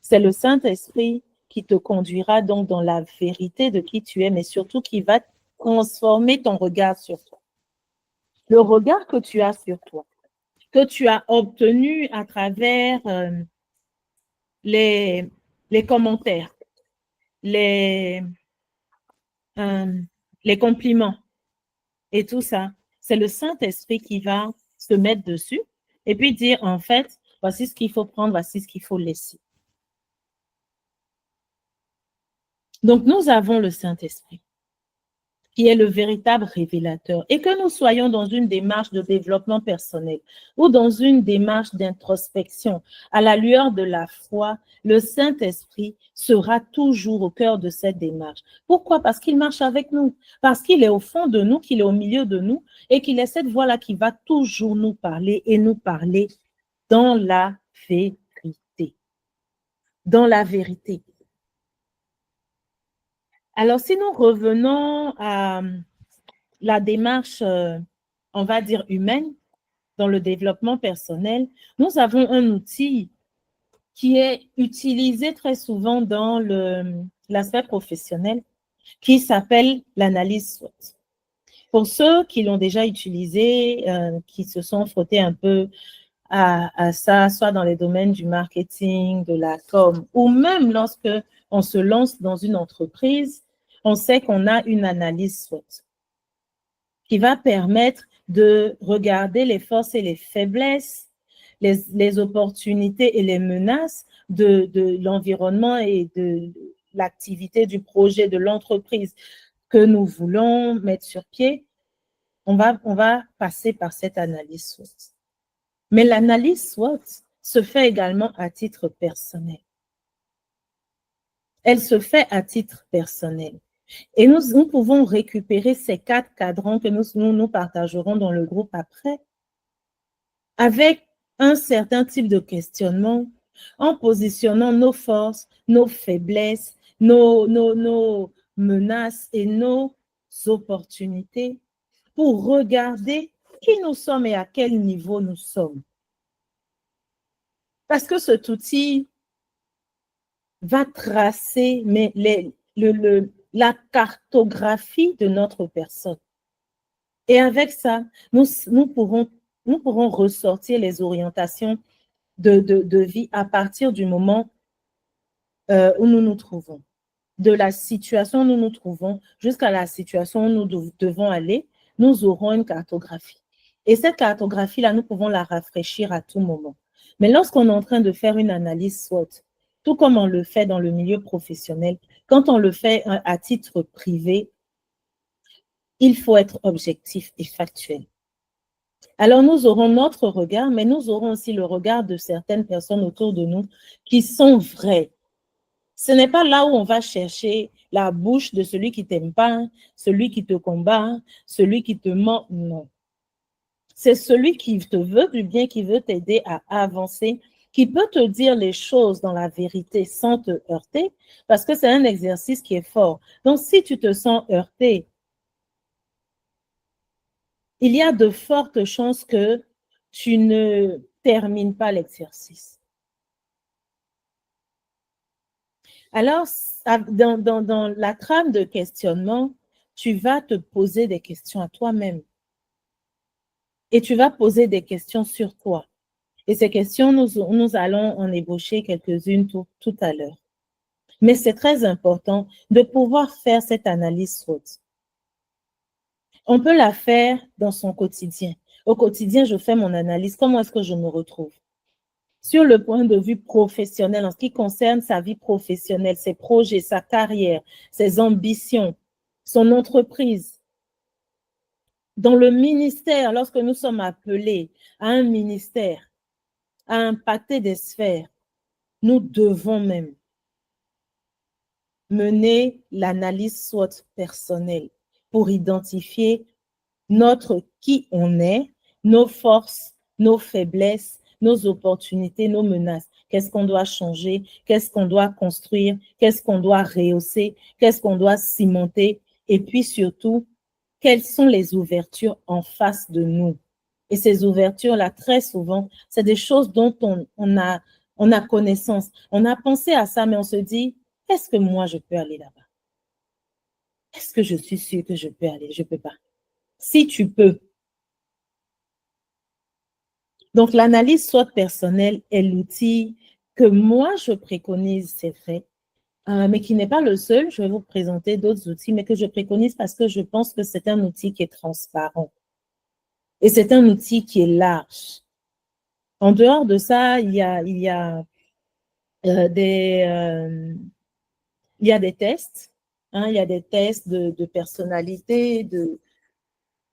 C'est le Saint-Esprit qui te conduira donc dans la vérité de qui tu es, mais surtout qui va transformer ton regard sur toi. Le regard que tu as sur toi, que tu as obtenu à travers les commentaires, les compliments et tout ça, c'est le Saint-Esprit qui va se mettre dessus et puis dire, en fait, voici ce qu'il faut prendre, voici ce qu'il faut laisser. Donc, nous avons le Saint-Esprit qui est le véritable révélateur, et que nous soyons dans une démarche de développement personnel ou dans une démarche d'introspection, à la lueur de la foi, le Saint-Esprit sera toujours au cœur de cette démarche. Pourquoi? Parce qu'il marche avec nous, parce qu'il est au fond de nous, qu'il est au milieu de nous, et qu'il est cette voix-là qui va toujours nous parler et nous parler dans la vérité. Dans la vérité. Alors, si nous revenons à la démarche, on va dire humaine, dans le développement personnel, nous avons un outil qui est utilisé très souvent dans l'aspect professionnel, qui s'appelle l'analyse SWOT. Pour ceux qui l'ont déjà utilisé, qui se sont frottés un peu à ça, soit dans les domaines du marketing, de la com, ou même lorsque on se lance dans une entreprise, on sait qu'on a une analyse SWOT qui va permettre de regarder les forces et les faiblesses, les opportunités et les menaces de l'environnement et de l'activité du projet, de l'entreprise que nous voulons mettre sur pied, on va passer par cette analyse SWOT. Mais l'analyse SWOT se fait également à titre personnel. Elle se fait à titre personnel. Et nous pouvons récupérer ces 4 cadrans que nous partagerons dans le groupe après, avec un certain type de questionnement, en positionnant nos forces, nos faiblesses, nos menaces et nos opportunités pour regarder qui nous sommes et à quel niveau nous sommes. Parce que cet outil va tracer la cartographie de notre personne. Et avec ça, nous pourrons ressortir les orientations de vie à partir du moment où nous nous trouvons. De la situation où nous nous trouvons jusqu'à la situation où nous devons aller, nous aurons une cartographie. Et cette cartographie-là, nous pouvons la rafraîchir à tout moment. Mais lorsqu'on est en train de faire une analyse SWOT, tout comme on le fait dans le milieu professionnel, quand on le fait à titre privé, il faut être objectif et factuel. Alors, nous aurons notre regard, mais nous aurons aussi le regard de certaines personnes autour de nous qui sont vraies. Ce n'est pas là où on va chercher la bouche de celui qui t'aime pas, celui qui te combat, celui qui te ment. Non. C'est celui qui te veut du bien, qui veut t'aider à avancer, qui peut te dire les choses dans la vérité sans te heurter, parce que c'est un exercice qui est fort. Donc, si tu te sens heurté, il y a de fortes chances que tu ne termines pas l'exercice. Alors, dans la trame de questionnement, tu vas te poser des questions à toi-même. Et tu vas poser des questions sur toi. Et ces questions, nous allons en ébaucher quelques-unes tout à l'heure. Mais c'est très important de pouvoir faire cette analyse SWOT. On peut la faire dans son quotidien. Au quotidien, je fais mon analyse. Comment est-ce que je me retrouve? Sur le point de vue professionnel, en ce qui concerne sa vie professionnelle, ses projets, sa carrière, ses ambitions, son entreprise. Dans le ministère, lorsque nous sommes appelés à un ministère, à impacter des sphères, nous devons même mener l'analyse SWOT personnelle pour identifier qui on est, nos forces, nos faiblesses, nos opportunités, nos menaces. Qu'est-ce qu'on doit changer? Qu'est-ce qu'on doit construire? Qu'est-ce qu'on doit rehausser? Qu'est-ce qu'on doit cimenter? Et puis surtout, quelles sont les ouvertures en face de nous? Et ces ouvertures-là, très souvent, c'est des choses dont on a connaissance. On a pensé à ça, mais on se dit, est-ce que moi, je peux aller là-bas? Est-ce que je suis sûre que je peux aller? Je ne peux pas. Si tu peux. Donc, l'analyse SWOT personnelle est l'outil que moi, je préconise, c'est vrai, mais qui n'est pas le seul. Je vais vous présenter d'autres outils, mais que je préconise parce que je pense que c'est un outil qui est transparent. Et c'est un outil qui est large. En dehors de ça, il y a des tests. Hein, il y a des tests de personnalité,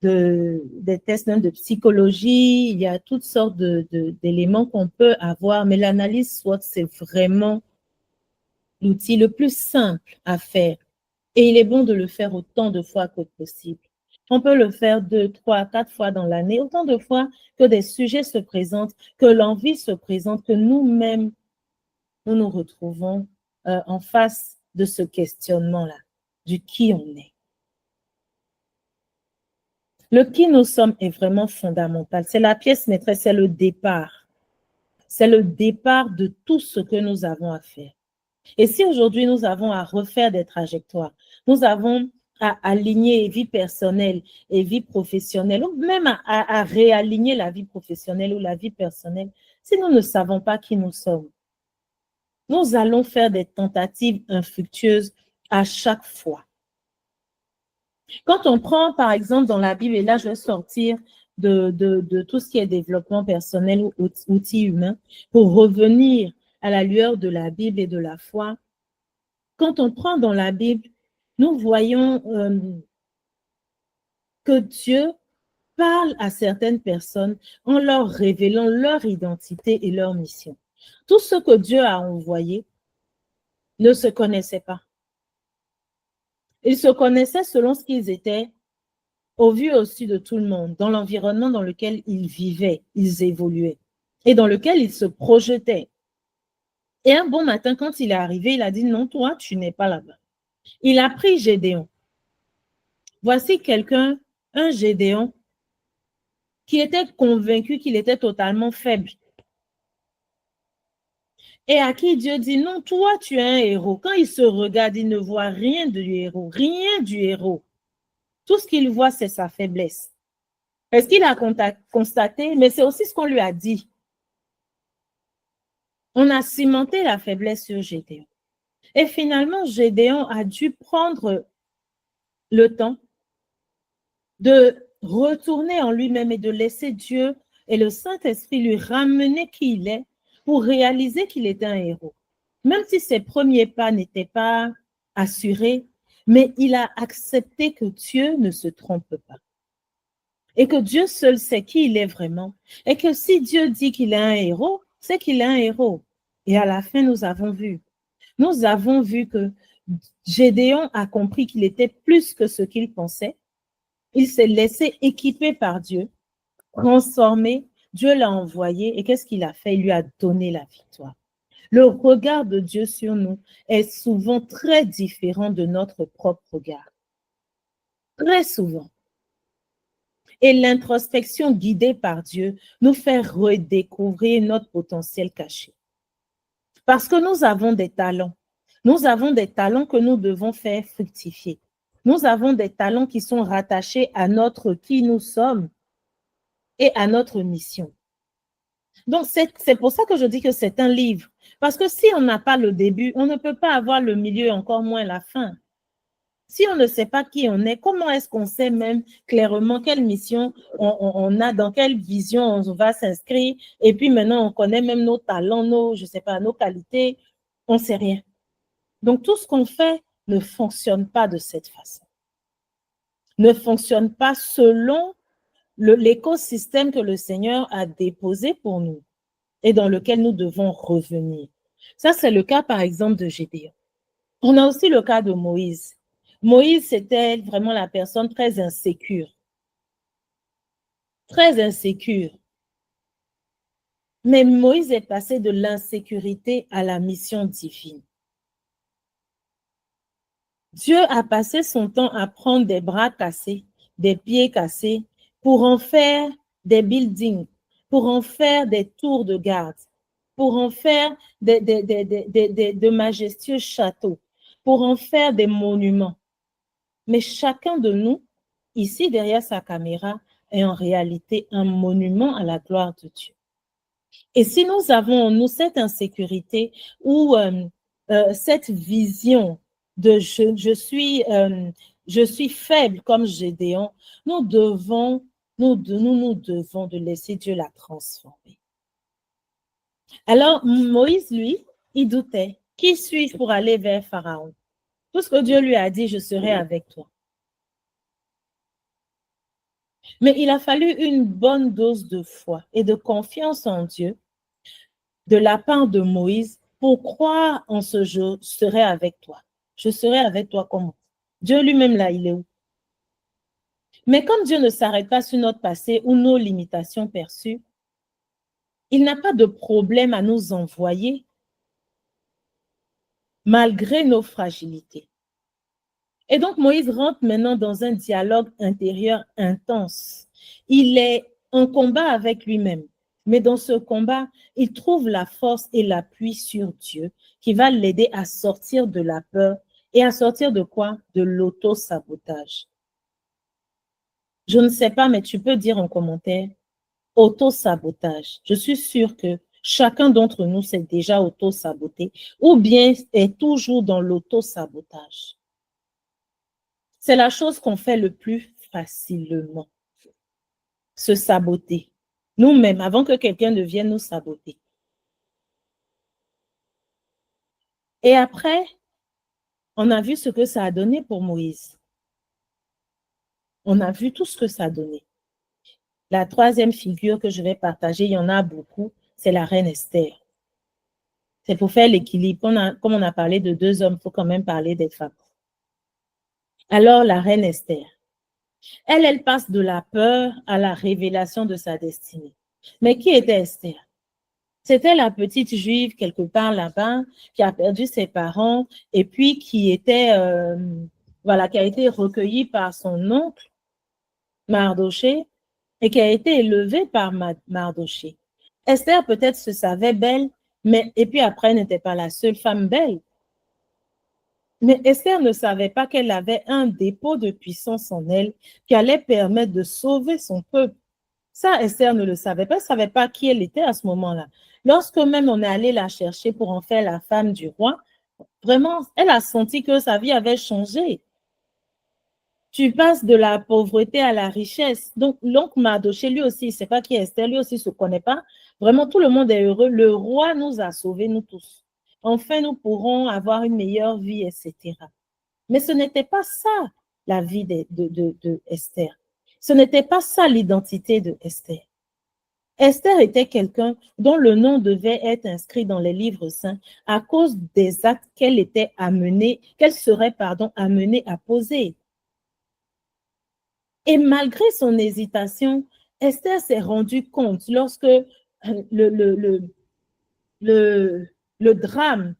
des tests même de psychologie. Il y a toutes sortes d'éléments qu'on peut avoir. Mais l'analyse SWOT, c'est vraiment l'outil le plus simple à faire. Et il est bon de le faire autant de fois que possible. On peut le faire 2, 3, 4 fois dans l'année, autant de fois que des sujets se présentent, que l'envie se présente, que nous-mêmes, nous nous retrouvons en face de ce questionnement-là, du qui on est. Le qui nous sommes est vraiment fondamental. C'est la pièce maîtresse, c'est le départ. C'est le départ de tout ce que nous avons à faire. Et si aujourd'hui nous avons à refaire des trajectoires, nous avons à aligner vie personnelle et vie professionnelle, ou même à réaligner la vie professionnelle ou la vie personnelle, si nous ne savons pas qui nous sommes, nous allons faire des tentatives infructueuses à chaque fois. Quand on prend, par exemple, dans la Bible, et là, je vais sortir de tout ce qui est développement personnel ou outils humains, pour revenir à la lueur de la Bible et de la foi. Quand on prend dans la Bible, nous voyons que Dieu parle à certaines personnes en leur révélant leur identité et leur mission. Tout ce que Dieu a envoyé ne se connaissaient pas. Ils se connaissaient selon ce qu'ils étaient au vu aussi de tout le monde, dans l'environnement dans lequel ils vivaient, ils évoluaient et dans lequel ils se projetaient. Et un bon matin, quand il est arrivé, il a dit, non, toi, tu n'es pas là-bas. Il a pris Gédéon. Voici quelqu'un, un Gédéon, qui était convaincu qu'il était totalement faible. Et à qui Dieu dit, non, toi, tu es un héros. Quand il se regarde, il ne voit rien du héros, rien du héros. Tout ce qu'il voit, c'est sa faiblesse. Est-ce qu'il a constaté? Mais c'est aussi ce qu'on lui a dit. On a cimenté la faiblesse sur Gédéon. Et finalement, Gédéon a dû prendre le temps de retourner en lui-même et de laisser Dieu et le Saint-Esprit lui ramener qui il est pour réaliser qu'il était un héros. Même si ses premiers pas n'étaient pas assurés, mais il a accepté que Dieu ne se trompe pas. Et que Dieu seul sait qui il est vraiment. Et que si Dieu dit qu'il est un héros, c'est qu'il est un héros. Et à la fin, nous avons vu que Gédéon a compris qu'il était plus que ce qu'il pensait. Il s'est laissé équiper par Dieu, transformé. Dieu l'a envoyé. Et qu'est-ce qu'il a fait? Il lui a donné la victoire. Le regard de Dieu sur nous est souvent très différent de notre propre regard. Très souvent. Et l'introspection guidée par Dieu nous fait redécouvrir notre potentiel caché. Parce que nous avons des talents. Nous avons des talents que nous devons faire fructifier. Nous avons des talents qui sont rattachés à notre qui nous sommes et à notre mission. Donc, c'est pour ça que je dis que c'est un livre. Parce que si on n'a pas le début, on ne peut pas avoir le milieu, encore moins la fin. Si on ne sait pas qui on est, comment est-ce qu'on sait même clairement quelle mission on a, dans quelle vision on va s'inscrire, et puis maintenant on connaît même nos talents, nos qualités, on ne sait rien. Donc tout ce qu'on fait ne fonctionne pas de cette façon. Ne fonctionne pas selon l'écosystème que le Seigneur a déposé pour nous et dans lequel nous devons revenir. Ça, c'est le cas par exemple de Gédéon. On a aussi le cas de Moïse. Moïse, c'était vraiment la personne très insécure. Très insécure. Mais Moïse est passé de l'insécurité à la mission divine. Dieu a passé son temps à prendre des bras cassés, des pieds cassés, pour en faire des buildings, pour en faire des tours de garde, pour en faire de majestueux châteaux, pour en faire des monuments. Mais chacun de nous, ici derrière sa caméra, est en réalité un monument à la gloire de Dieu. Et si nous avons en nous cette insécurité ou cette vision de je suis faible comme Gédéon, nous devons de laisser Dieu la transformer. Alors Moïse, lui, il doutait. Qui suis-je pour aller vers Pharaon? Tout ce que Dieu lui a dit, je serai avec toi. Mais il a fallu une bonne dose de foi et de confiance en Dieu de la part de Moïse pour croire en ce je serai avec toi. Je serai avec toi comment? Dieu lui-même là, il est où? Mais comme Dieu ne s'arrête pas sur notre passé ou nos limitations perçues, il n'a pas de problème à nous envoyer malgré nos fragilités. Et donc, Moïse rentre maintenant dans un dialogue intérieur intense. Il est en combat avec lui-même. Mais dans ce combat, il trouve la force et l'appui sur Dieu qui va l'aider à sortir de la peur et à sortir de quoi? De l'auto-sabotage. Je ne sais pas, mais tu peux dire en commentaire auto-sabotage. Je suis sûre que chacun d'entre nous s'est déjà auto-saboté ou bien est toujours dans l'auto-sabotage. C'est la chose qu'on fait le plus facilement. se saboter. Nous-mêmes, avant que quelqu'un ne vienne nous saboter. Et après, on a vu ce que ça a donné pour Moïse. On a vu tout ce que ça a donné. La troisième figure que je vais partager, il y en a beaucoup, c'est la reine Esther. C'est pour faire l'équilibre. Comme on a parlé de 2 hommes, il faut quand même parler des femmes. Alors, la reine Esther, elle passe de la peur à la révélation de sa destinée. Mais qui était Esther? C'était la petite juive quelque part là-bas qui a perdu ses parents et puis qui était, qui a été recueillie par son oncle Mardoché et qui a été élevée par Mardoché. Esther peut-être se savait belle, et puis après, elle n'était pas la seule femme belle. Mais Esther ne savait pas qu'elle avait un dépôt de puissance en elle qui allait permettre de sauver son peuple. Ça, Esther ne le savait pas. Elle ne savait pas qui elle était à ce moment-là. Lorsque même on est allé la chercher pour en faire la femme du roi, vraiment, elle a senti que sa vie avait changé. Tu passes de la pauvreté à la richesse. Donc, l'oncle Mardoché, lui aussi, il ne sait pas qui est Esther, lui aussi ne se connaît pas. Vraiment, tout le monde est heureux. Le roi nous a sauvés, nous tous. Enfin, nous pourrons avoir une meilleure vie, etc. Mais ce n'était pas ça, la vie de Esther. Ce n'était pas ça l'identité de Esther. Esther était quelqu'un dont le nom devait être inscrit dans les livres saints à cause des actes qu'elle serait amenée à poser. Et malgré son hésitation, Esther s'est rendue compte lorsque le drame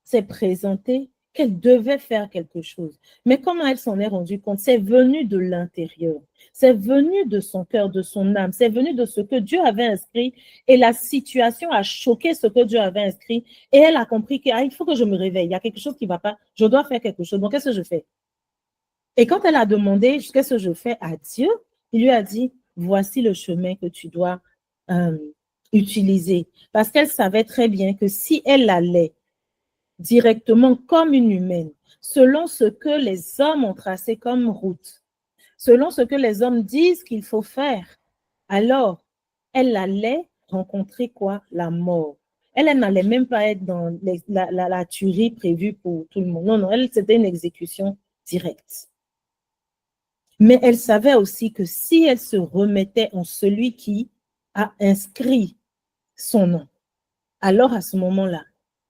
s'est présenté qu'elle devait faire quelque chose. Mais comment elle s'en est rendue compte? C'est venu de l'intérieur, c'est venu de son cœur, de son âme, c'est venu de ce que Dieu avait inscrit et la situation a choqué ce que Dieu avait inscrit et elle a compris qu'il faut que je me réveille, il y a quelque chose qui ne va pas, je dois faire quelque chose. Donc, qu'est-ce que je fais? Et quand elle a demandé qu'est-ce que je fais à Dieu, il lui a dit, voici le chemin que tu dois utiliser. Parce qu'elle savait très bien que si elle allait directement comme une humaine, selon ce que les hommes ont tracé comme route, selon ce que les hommes disent qu'il faut faire, alors elle allait rencontrer quoi? La mort. Elle n'allait même pas être dans la tuerie prévue pour tout le monde. Non, elle, c'était une exécution directe. Mais elle savait aussi que si elle se remettait en celui qui a inscrit son nom, alors à ce moment-là,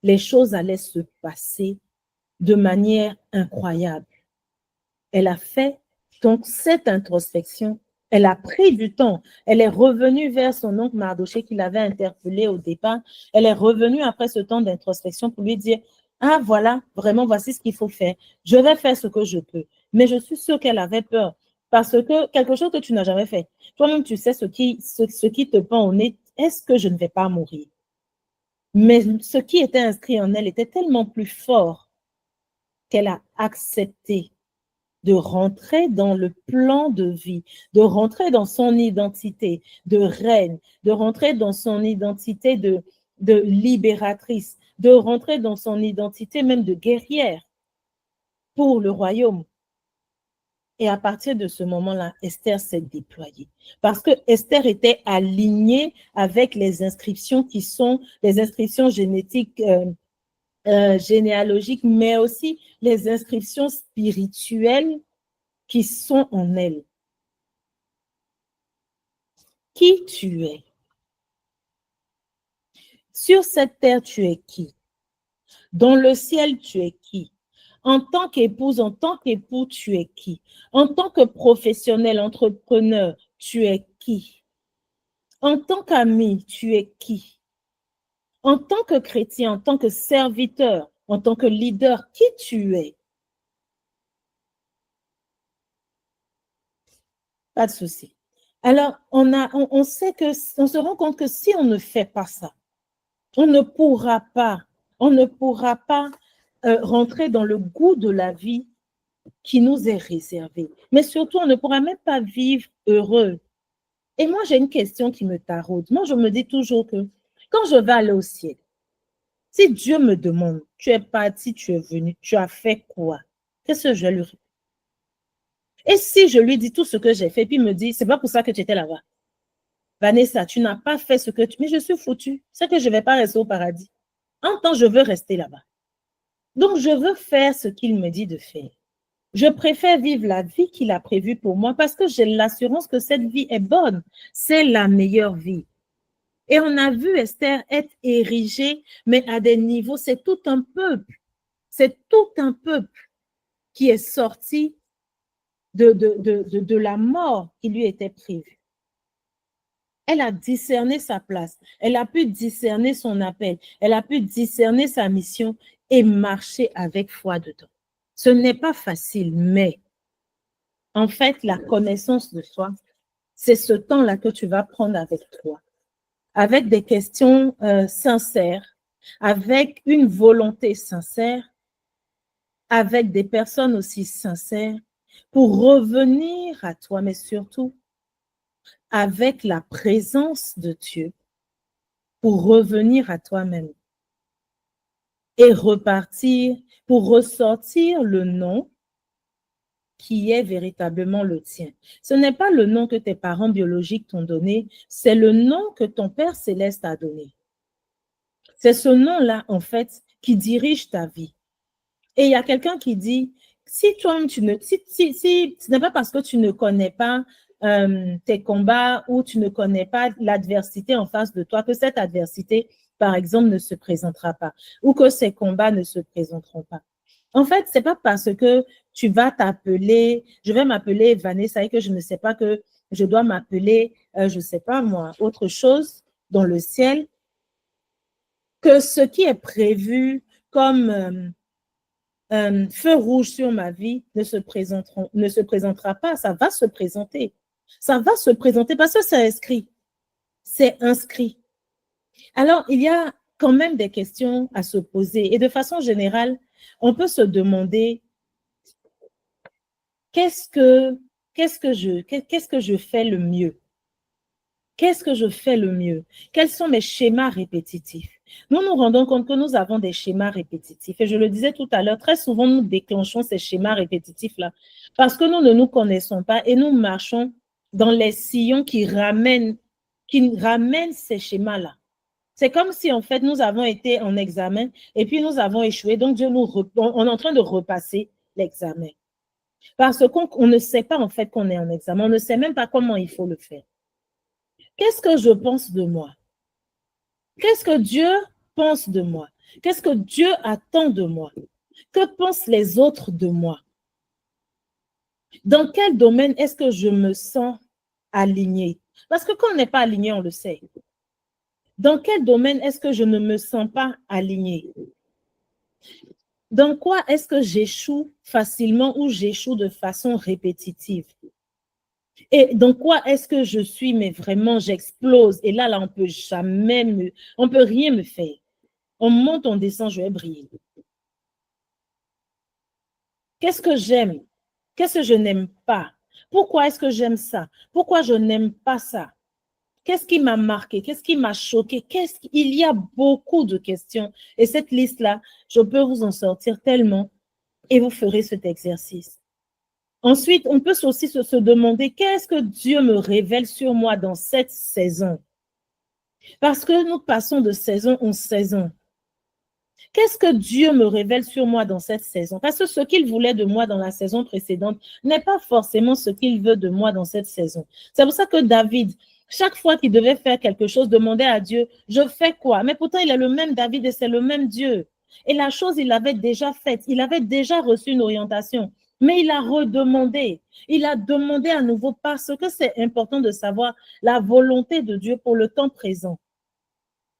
les choses allaient se passer de manière incroyable. Elle a fait donc cette introspection, elle a pris du temps, elle est revenue vers son oncle Mardoché qui l'avait interpellée au départ, elle est revenue après ce temps d'introspection pour lui dire, ah voilà, vraiment voici ce qu'il faut faire, je vais faire ce que je peux. Mais je suis sûre qu'elle avait peur parce que quelque chose que tu n'as jamais fait, toi-même tu sais ce qui te pend au nez, est-ce que je ne vais pas mourir? Mais ce qui était inscrit en elle était tellement plus fort qu'elle a accepté de rentrer dans le plan de vie, de rentrer dans son identité de reine, de rentrer dans son identité de libératrice, de rentrer dans son identité même de guerrière pour le royaume. Et à partir de ce moment-là, Esther s'est déployée. Parce que Esther était alignée avec les inscriptions qui sont les inscriptions génétiques, généalogiques, mais aussi les inscriptions spirituelles qui sont en elle. Qui tu es? Sur cette terre, tu es qui? Dans le ciel, tu es qui? En tant qu'épouse, en tant qu'époux, tu es qui? En tant que professionnel, entrepreneur, tu es qui? En tant qu'ami, tu es qui? En tant que chrétien, en tant que serviteur, en tant que leader, qui tu es? Pas de souci. Alors, on sait que, on se rend compte que si on ne fait pas ça, on ne pourra pas rentrer dans le goût de la vie qui nous est réservé. Mais surtout, on ne pourra même pas vivre heureux. Et moi, j'ai une question qui me taraude. Moi, je me dis toujours que quand je vais aller au ciel, si Dieu me demande, tu es parti, tu es venu, tu as fait quoi? Qu'est-ce que je vais lui répondre? Et si je lui dis tout ce que j'ai fait, puis il me dit, c'est pas pour ça que tu étais là-bas. Vanessa, tu n'as pas fait ce que tu... Mais je suis foutue. C'est que je ne vais pas rester au paradis. En temps, je veux rester là-bas. Donc, je veux faire ce qu'il me dit de faire. Je préfère vivre la vie qu'il a prévue pour moi parce que j'ai l'assurance que cette vie est bonne. C'est la meilleure vie. Et on a vu Esther être érigée, mais à des niveaux, c'est tout un peuple. C'est tout un peuple qui est sorti de la mort qui lui était prévue. Elle a discerné sa place. Elle a pu discerner son appel. Elle a pu discerner sa mission et marcher avec foi dedans. Ce n'est pas facile, mais en fait, la connaissance de soi, c'est ce temps-là que tu vas prendre avec toi, avec des questions sincères, avec une volonté sincère, avec des personnes aussi sincères, pour revenir à toi, mais surtout avec la présence de Dieu, pour revenir à toi-même et repartir, pour ressortir le nom qui est véritablement le tien. Ce n'est pas le nom que tes parents biologiques t'ont donné, c'est le nom que ton Père céleste a donné. C'est ce nom-là, en fait, qui dirige ta vie. Et il y a quelqu'un qui dit, si toi-même ce n'est pas parce que tu ne connais pas tes combats ou tu ne connais pas l'adversité en face de toi que cette adversité, par exemple, ne se présentera pas ou que ces combats ne se présenteront pas. En fait, c'est pas parce que tu vas t'appeler, je vais m'appeler Vanessa et que je ne sais pas que je dois m'appeler, je ne sais pas moi, autre chose dans le ciel, que ce qui est prévu comme feu rouge sur ma vie ne se présentera pas, ça va se présenter. Ça va se présenter parce que c'est inscrit. C'est inscrit. Alors, il y a quand même des questions à se poser et de façon générale, on peut se demander qu'est-ce que je fais le mieux? Qu'est-ce que je fais le mieux? Quels sont mes schémas répétitifs? Nous nous rendons compte que nous avons des schémas répétitifs. Et je le disais tout à l'heure, très souvent, nous déclenchons ces schémas répétitifs-là parce que nous ne nous connaissons pas et nous marchons dans les sillons qui ramènent ces schémas-là. C'est comme si, en fait, nous avons été en examen et puis nous avons échoué. Donc, on est en train de repasser l'examen. Parce qu'on ne sait pas, en fait, qu'on est en examen. On ne sait même pas comment il faut le faire. Qu'est-ce que je pense de moi? Qu'est-ce que Dieu pense de moi? Qu'est-ce que Dieu attend de moi? Que pensent les autres de moi? Dans quel domaine est-ce que je me sens alignée? Parce que quand on n'est pas aligné, on le sait. Dans quel domaine est-ce que je ne me sens pas alignée? Dans quoi est-ce que j'échoue facilement ou j'échoue de façon répétitive? Et dans quoi est-ce que je suis, mais vraiment j'explose? Et là, on peut on peut rien me faire. On monte, on descend, je vais briller. Qu'est-ce que j'aime? Qu'est-ce que je n'aime pas? Pourquoi est-ce que j'aime ça? Pourquoi je n'aime pas ça? Qu'est-ce qui m'a marqué? Qu'est-ce qui m'a choqué? Il y a beaucoup de questions. Et cette liste-là, je peux vous en sortir tellement et vous ferez cet exercice. Ensuite, on peut aussi se demander qu'est-ce que Dieu me révèle sur moi dans cette saison? Parce que nous passons de saison en saison. Qu'est-ce que Dieu me révèle sur moi dans cette saison? Parce que ce qu'il voulait de moi dans la saison précédente n'est pas forcément ce qu'il veut de moi dans cette saison. C'est pour ça que David, chaque fois qu'il devait faire quelque chose, demandait à Dieu, je fais quoi? Mais pourtant, il est le même David et c'est le même Dieu. Et la chose, il l'avait déjà faite. Il avait déjà reçu une orientation. Mais il a redemandé. Il a demandé à nouveau parce que c'est important de savoir la volonté de Dieu pour le temps présent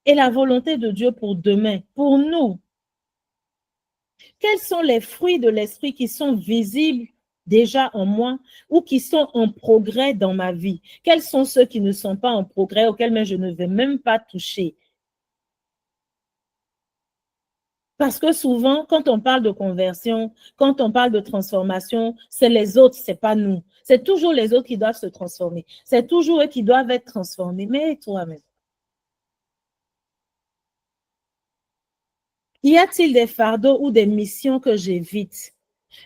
et la volonté de Dieu pour demain, pour nous. Quels sont les fruits de l'esprit qui sont visibles déjà en moi ou qui sont en progrès dans ma vie? Quels sont ceux qui ne sont pas en progrès, auxquels même je ne vais même pas toucher? Parce que souvent, quand on parle de conversion, quand on parle de transformation, c'est les autres, c'est pas nous. C'est toujours les autres qui doivent se transformer. C'est toujours eux qui doivent être transformés. Mais toi-même. Y a-t-il des fardeaux ou des missions que j'évite?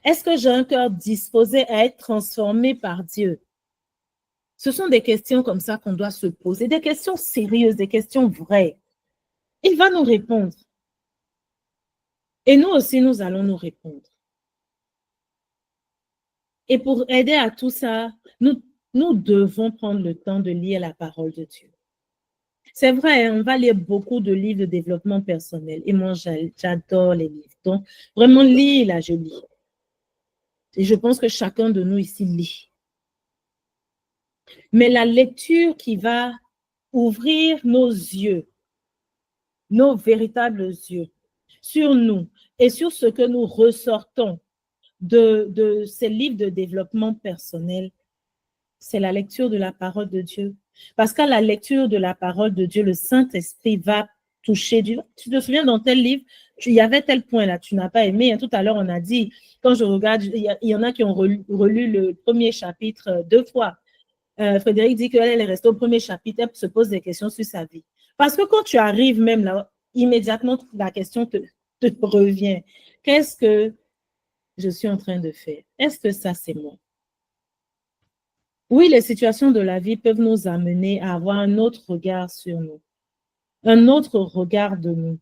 Est-ce que j'ai un cœur disposé à être transformé par Dieu? Ce sont des questions comme ça qu'on doit se poser, des questions sérieuses, des questions vraies. Il va nous répondre. Et nous aussi, nous allons nous répondre. Et pour aider à tout ça, nous devons prendre le temps de lire la parole de Dieu. C'est vrai, on va lire beaucoup de livres de développement personnel. Et moi, j'adore les livres. Donc, vraiment, lire, là, je lis. Et je pense que chacun de nous ici lit. Mais la lecture qui va ouvrir nos yeux, nos véritables yeux, sur nous et sur ce que nous ressortons de ces livres de développement personnel, c'est la lecture de la parole de Dieu. Parce qu'à la lecture de la parole de Dieu, le Saint-Esprit va toucher Dieu. Tu te souviens dans tel livre, il y avait tel point là, tu n'as pas aimé. Tout à l'heure, on a dit, quand je regarde, il y en a qui ont relu le premier chapitre 2 fois. Frédéric dit qu'elle est restée au premier chapitre, elle se pose des questions sur sa vie. Parce que quand tu arrives même là, immédiatement, la question te revient. Qu'est-ce que je suis en train de faire? Est-ce que ça, c'est moi? Oui, les situations de la vie peuvent nous amener à avoir un autre regard sur nous, un autre regard de nous.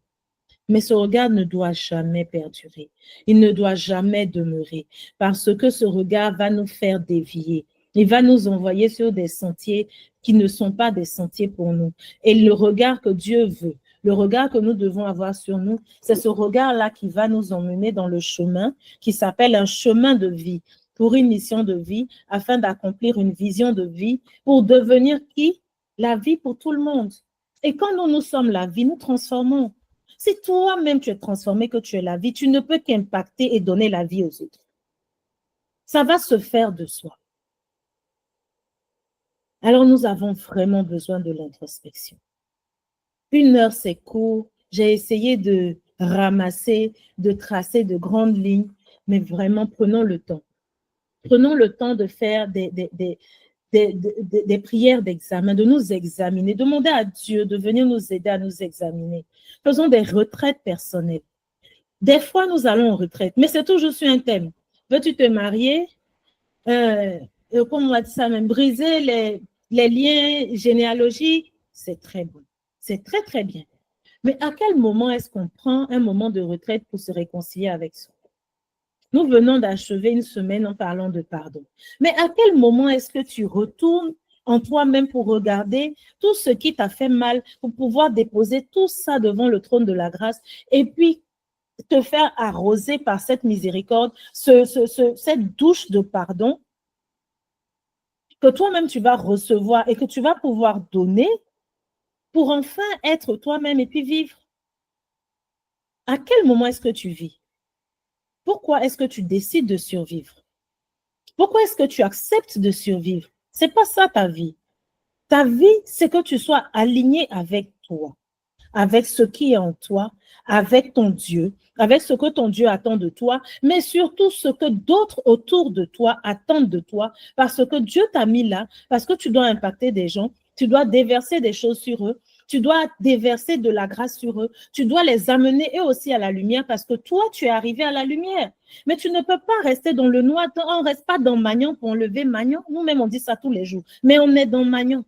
Mais ce regard ne doit jamais perdurer. Il ne doit jamais demeurer parce que ce regard va nous faire dévier. Il va nous envoyer sur des sentiers qui ne sont pas des sentiers pour nous. Et le regard que Dieu veut, le regard que nous devons avoir sur nous, c'est ce regard-là qui va nous emmener dans le chemin qui s'appelle un chemin de vie, pour une mission de vie, afin d'accomplir une vision de vie, pour devenir qui? La vie pour tout le monde. Et quand nous sommes la vie, nous transformons. Si toi-même tu es transformé, que tu es la vie, tu ne peux qu'impacter et donner la vie aux autres. Ça va se faire de soi. Alors nous avons vraiment besoin de l'introspection. 1 heure, c'est court. J'ai essayé de ramasser, de tracer de grandes lignes, mais vraiment prenons le temps. Prenons le temps de faire des prières d'examen, de nous examiner, demander à Dieu de venir nous aider à nous examiner. Faisons des retraites personnelles. Des fois, nous allons en retraite, mais c'est toujours sur un thème. Veux-tu te marier? Comme on va dire ça même, briser les liens généalogiques, c'est très bon. C'est très, très bien. Mais à quel moment est-ce qu'on prend un moment de retraite pour se réconcilier avec soi? Nous venons d'achever une semaine en parlant de pardon. Mais à quel moment est-ce que tu retournes en toi-même pour regarder tout ce qui t'a fait mal, pour pouvoir déposer tout ça devant le trône de la grâce et puis te faire arroser par cette miséricorde, cette douche de pardon que toi-même tu vas recevoir et que tu vas pouvoir donner pour enfin être toi-même et puis vivre. À quel moment est-ce que tu vis? Pourquoi est-ce que tu décides de survivre? Pourquoi est-ce que tu acceptes de survivre? C'est pas ça ta vie. Ta vie, c'est que tu sois aligné avec toi, avec ce qui est en toi, avec ton Dieu, avec ce que ton Dieu attend de toi, mais surtout ce que d'autres autour de toi attendent de toi, parce que Dieu t'a mis là, parce que tu dois impacter des gens, tu dois déverser des choses sur eux, tu dois déverser de la grâce sur eux, tu dois les amener eux aussi à la lumière, parce que toi, tu es arrivé à la lumière. Mais tu ne peux pas rester dans le noir, on ne reste pas dans Magnon pour enlever Magnon. Nous-mêmes, on dit ça tous les jours, mais on est dans Magnon.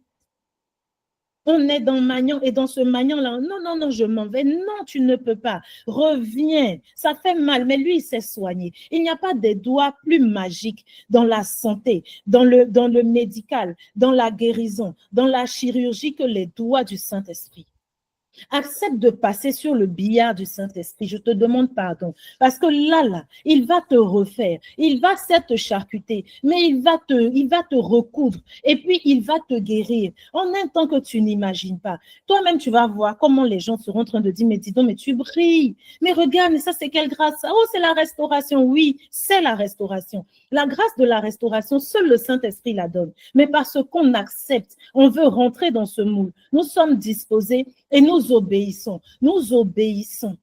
On est dans Magnon et dans ce Magnon-là, non, je m'en vais. Non, tu ne peux pas. Reviens. Ça fait mal, mais lui, il s'est soigné. Il n'y a pas des doigts plus magiques dans la santé, dans le médical, dans la guérison, dans la chirurgie que les doigts du Saint-Esprit. Accepte de passer sur le billard du Saint-Esprit. Je te demande pardon. Parce que là, il va te refaire. Il va te charcuter. Mais il va te recoudre. Et puis, il va te guérir. En un temps que tu n'imagines pas. Toi-même, tu vas voir comment les gens seront en train de dire, mais dis donc, mais tu brilles. Mais regarde, mais ça, c'est quelle grâce? Oh, c'est la restauration. Oui, c'est la restauration. La grâce de la restauration, seul le Saint-Esprit la donne. Mais parce qu'on accepte, on veut rentrer dans ce moule. Nous sommes disposés et nous obéissons. Nous obéissons.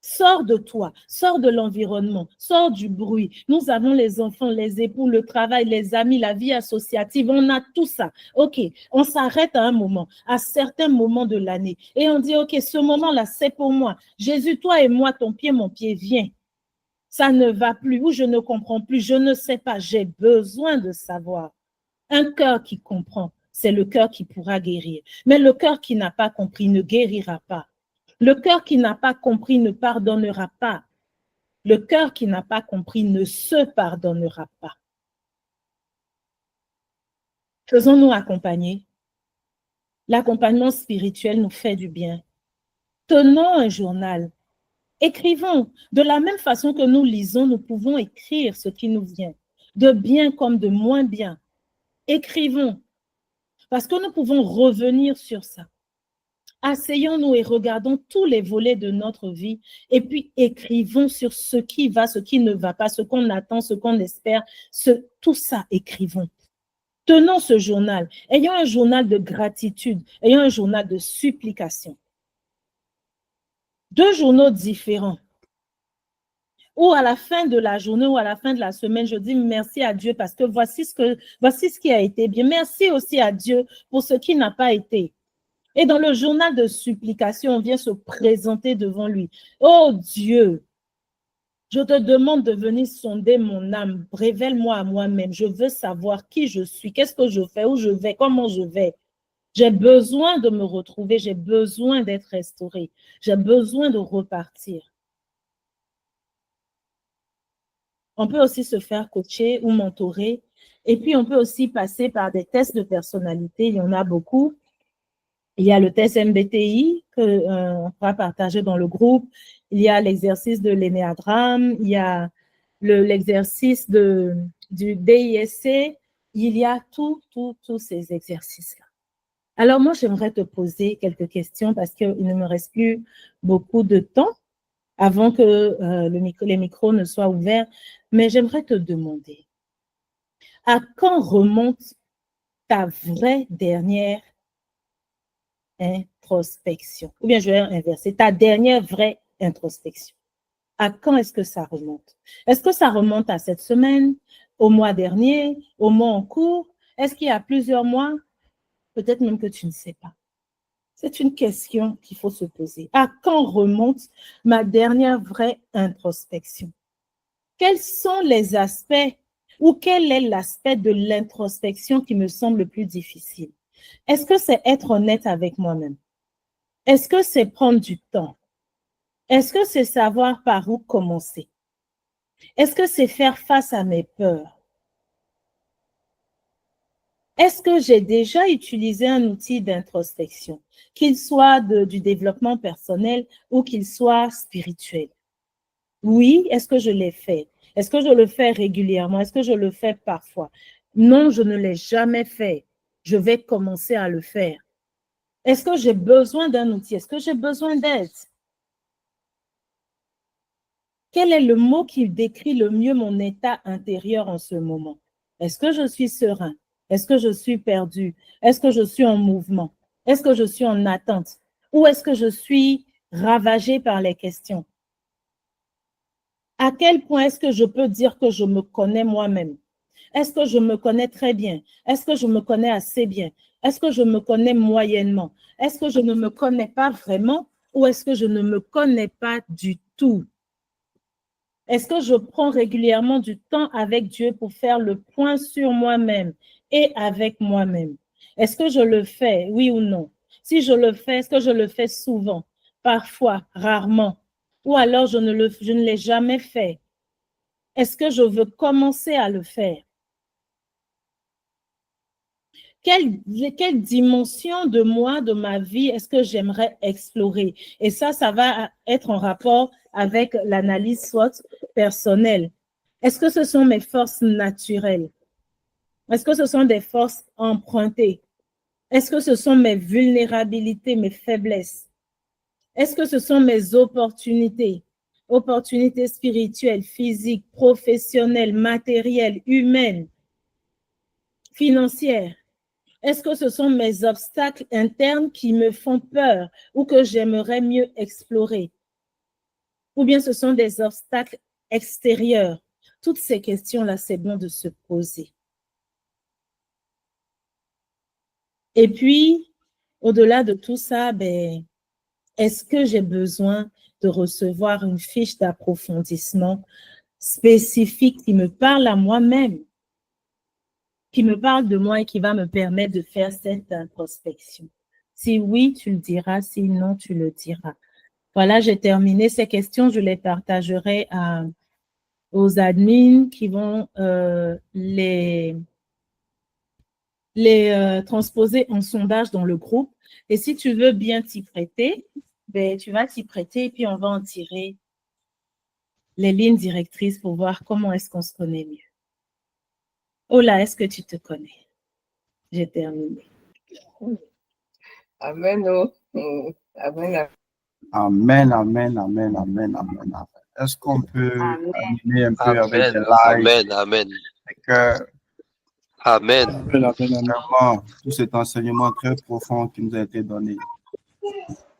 Sors de toi, sors de l'environnement, sors du bruit. Nous avons les enfants, les époux, le travail, les amis, la vie associative. On a tout ça. OK, on s'arrête à un moment, à certains moments de l'année. Et on dit, OK, ce moment-là, c'est pour moi. Jésus, toi et moi, ton pied, mon pied, viens. ça ne va plus, ou je ne comprends plus, je ne sais pas, j'ai besoin de savoir. Un cœur qui comprend, c'est le cœur qui pourra guérir. Mais le cœur qui n'a pas compris ne guérira pas. Le cœur qui n'a pas compris ne pardonnera pas. Le cœur qui n'a pas compris ne se pardonnera pas. Faisons-nous accompagner. L'accompagnement spirituel nous fait du bien. Tenons un journal. Écrivons. De la même façon que nous lisons, nous pouvons écrire ce qui nous vient, de bien comme de moins bien. Écrivons, parce que nous pouvons revenir sur ça. Asseyons-nous et regardons tous les volets de notre vie et puis écrivons sur ce qui va, ce qui ne va pas, ce qu'on attend, ce qu'on espère, tout ça, écrivons. Tenons ce journal. Ayons un journal de gratitude, ayons un journal de supplication. 2 journaux différents. Ou à la fin de la journée ou à la fin de la semaine, je dis merci à Dieu parce que voici ce qui a été bien. Merci aussi à Dieu pour ce qui n'a pas été. Et dans le journal de supplication, on vient se présenter devant lui. Oh Dieu, je te demande de venir sonder mon âme. Révèle-moi à moi-même. Je veux savoir qui je suis, qu'est-ce que je fais, où je vais, comment je vais. J'ai besoin de me retrouver, j'ai besoin d'être restauré, j'ai besoin de repartir. On peut aussi se faire coacher ou mentorer. Et puis, on peut aussi passer par des tests de personnalité. Il y en a beaucoup. Il y a le test MBTI qu'on va partager dans le groupe. Il y a l'exercice de l'énéagramme. Il y a l'exercice du DISC. Il y a tous ces exercices-là. Alors, moi, j'aimerais te poser quelques questions parce qu'il ne me reste plus beaucoup de temps avant que les micros ne soient ouverts. Mais j'aimerais te demander, à quand remonte ta vraie dernière introspection? Ou bien je vais inverser, ta dernière vraie introspection. À quand est-ce que ça remonte? Est-ce que ça remonte à cette semaine, au mois dernier, au mois en cours? Est-ce qu'il y a plusieurs mois? Peut-être même que tu ne sais pas. C'est une question qu'il faut se poser. À quand remonte ma dernière vraie introspection? Quels sont les aspects ou quel est l'aspect de l'introspection qui me semble le plus difficile? Est-ce que c'est être honnête avec moi-même? Est-ce que c'est prendre du temps? Est-ce que c'est savoir par où commencer? Est-ce que c'est faire face à mes peurs? Est-ce que j'ai déjà utilisé un outil d'introspection, qu'il soit du développement personnel ou qu'il soit spirituel? Oui, est-ce que je l'ai fait? Est-ce que je le fais régulièrement? Est-ce que je le fais parfois? Non, je ne l'ai jamais fait. Je vais commencer à le faire. Est-ce que j'ai besoin d'un outil? Est-ce que j'ai besoin d'aide? Quel est le mot qui décrit le mieux mon état intérieur en ce moment? Est-ce que je suis serein? Est-ce que je suis perdu? Est-ce que je suis en mouvement? Est-ce que je suis en attente? Ou est-ce que je suis ravagée par les questions? À quel point est-ce que je peux dire que je me connais moi-même? Est-ce que je me connais très bien? Est-ce que je me connais assez bien? Est-ce que je me connais moyennement? Est-ce que je ne me connais pas vraiment ou est-ce que je ne me connais pas du tout? Est-ce que je prends régulièrement du temps avec Dieu pour faire le point sur moi-même et avec moi-même? Est-ce que je le fais, oui ou non? Si je le fais, est-ce que je le fais souvent, parfois, rarement? Ou alors je ne l'ai jamais fait? Est-ce que je veux commencer à le faire? Quelle dimension de moi, de ma vie, est-ce que j'aimerais explorer? Et ça va être en rapport avec l'analyse SWOT personnelle. Est-ce que ce sont mes forces naturelles? Est-ce que ce sont des forces empruntées? Est-ce que ce sont mes vulnérabilités, mes faiblesses? Est-ce que ce sont mes opportunités? Opportunités spirituelles, physiques, professionnelles, matérielles, humaines, financières? Est-ce que ce sont mes obstacles internes qui me font peur ou que j'aimerais mieux explorer? Ou bien ce sont des obstacles extérieurs? Toutes ces questions-là, c'est bon de se poser. Et puis, au-delà de tout ça, est-ce que j'ai besoin de recevoir une fiche d'approfondissement spécifique qui me parle à moi-même, qui me parle de moi et qui va me permettre de faire cette introspection. Si oui, tu le diras, si non, tu le diras. Voilà, j'ai terminé ces questions. Je les partagerai aux admins qui vont les transposer en sondage dans le groupe. Et si tu veux bien t'y prêter, ben, tu vas t'y prêter et puis on va en tirer les lignes directrices pour voir comment est-ce qu'on se connaît mieux. Ola, est-ce que tu te connais? J'ai terminé. Amen. Oh. Amen. Amen, amen, amen, amen, amen, amen. Est-ce qu'on peut animer un peu avec des likes, Amen, amen. Amen. Amen. Vraiment, tout cet enseignement très profond qui nous a été donné.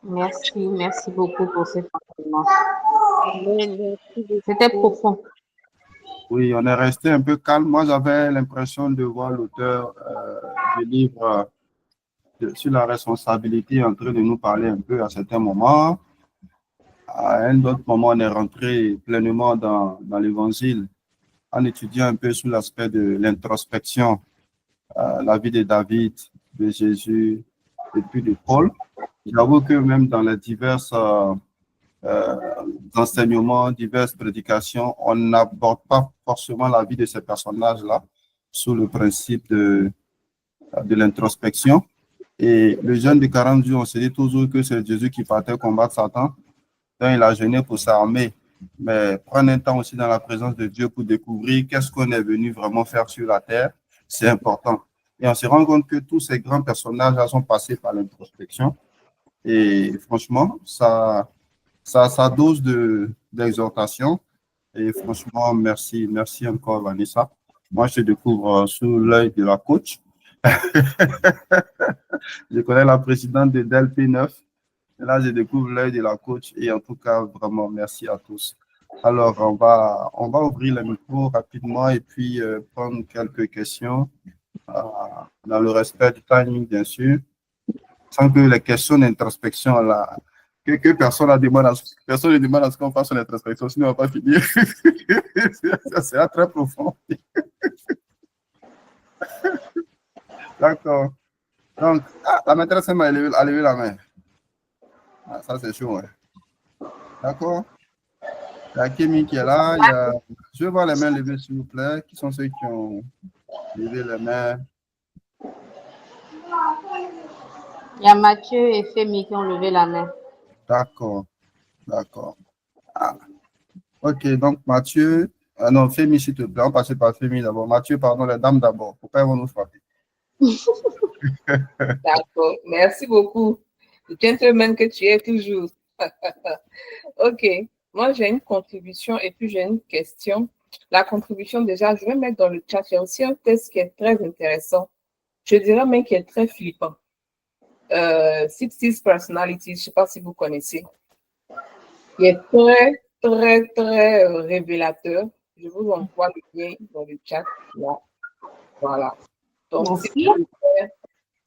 Merci beaucoup pour cet enseignement. C'était profond. Oui, on est resté un peu calme. Moi, j'avais l'impression de voir l'auteur du livre sur la responsabilité en train de nous parler un peu à certains moments. À un autre moment, on est rentré pleinement dans l'évangile en étudiant un peu sur l'aspect de l'introspection, la vie de David, de Jésus et puis de Paul. J'avoue que même dans les divers enseignements, diverses prédications, on n'aborde pas forcément la vie de ces personnages-là sous le principe de l'introspection. Et le jeûne de 40 jours, on se dit toujours que c'est Jésus qui partait combattre Satan. Donc, il a jeûné pour s'armer. Mais prendre un temps aussi dans la présence de Dieu pour découvrir qu'est-ce qu'on est venu vraiment faire sur la terre, c'est important. Et on se rend compte que tous ces grands personnages sont passés par l'introspection. Et franchement, ça dose d'exhortation. Et franchement, merci encore, Vanessa. Moi, je découvre sous l'œil de la coach. Je connais la présidente de DLP9. Et là, je découvre l'œil de la coach. Et en tout cas, vraiment, merci à tous. Alors, on va ouvrir le micro rapidement et puis prendre quelques questions dans le respect du timing, bien sûr. Sans que les questions d'introspection, là, que personne ne demande à ce qu'on fasse une introspection, sinon on ne va pas finir. Ça sera très profond. D'accord. Donc, la maîtresse m'a levé la main. Ah, ça, c'est chaud. Ouais. D'accord. Il y a Kémy qui est là. Je veux voir les mains levées, s'il vous plaît. Qui sont ceux qui ont levé les mains? Il y a Mathieu et Femi qui ont levé la main. D'accord. Ah. Ok, donc Mathieu. Non, Femi, s'il te plaît. On passe par Femi d'abord. Mathieu, pardon, les dames d'abord. Pourquoi ils vont nous frapper? D'accord. Merci beaucoup. Le gentleman que tu es toujours. OK. Moi, j'ai une contribution et puis j'ai une question. La contribution, déjà, je vais mettre dans le chat. Il y a aussi un test qui est très intéressant. Je dirais même qui est très flippant. 60 Personalities, je ne sais pas si vous connaissez. Il est très, très, très révélateur. Je vous envoie le lien dans le chat. Là. Voilà. Donc,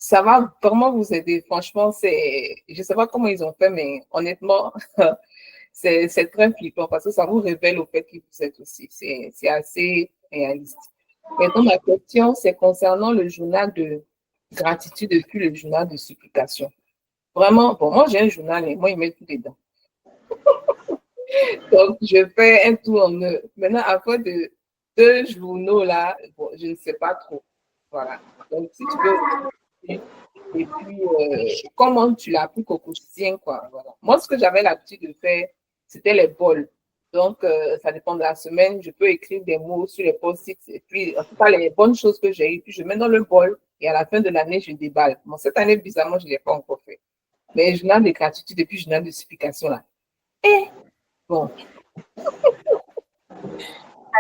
ça va vraiment vous aider. Franchement, je ne sais pas comment ils ont fait, mais honnêtement, c'est très flippant parce que ça vous révèle au fait qui vous êtes aussi. C'est assez réaliste. Maintenant, ma question, c'est concernant le journal de gratitude et puis le journal de supplication. Vraiment, bon, moi, j'ai un journal et moi, il met tout dedans. Donc, je fais un tour en eux. Maintenant, après de 2 journaux là, bon, je ne sais pas trop. Voilà. Donc, si tu veux, et puis, comment tu l'appliques au quotidien, quoi. Voilà. Moi, ce que j'avais l'habitude de faire, c'était les bols. Donc, ça dépend de la semaine. Je peux écrire des mots sur les post-it et puis, en tout cas, les bonnes choses que j'ai eues, puis je mets dans le bol et à la fin de l'année, je déballe. Bon, cette année, bizarrement, je ne l'ai pas encore fait. Mais journal de gratitude et puis journal de supplication, là. Et bon.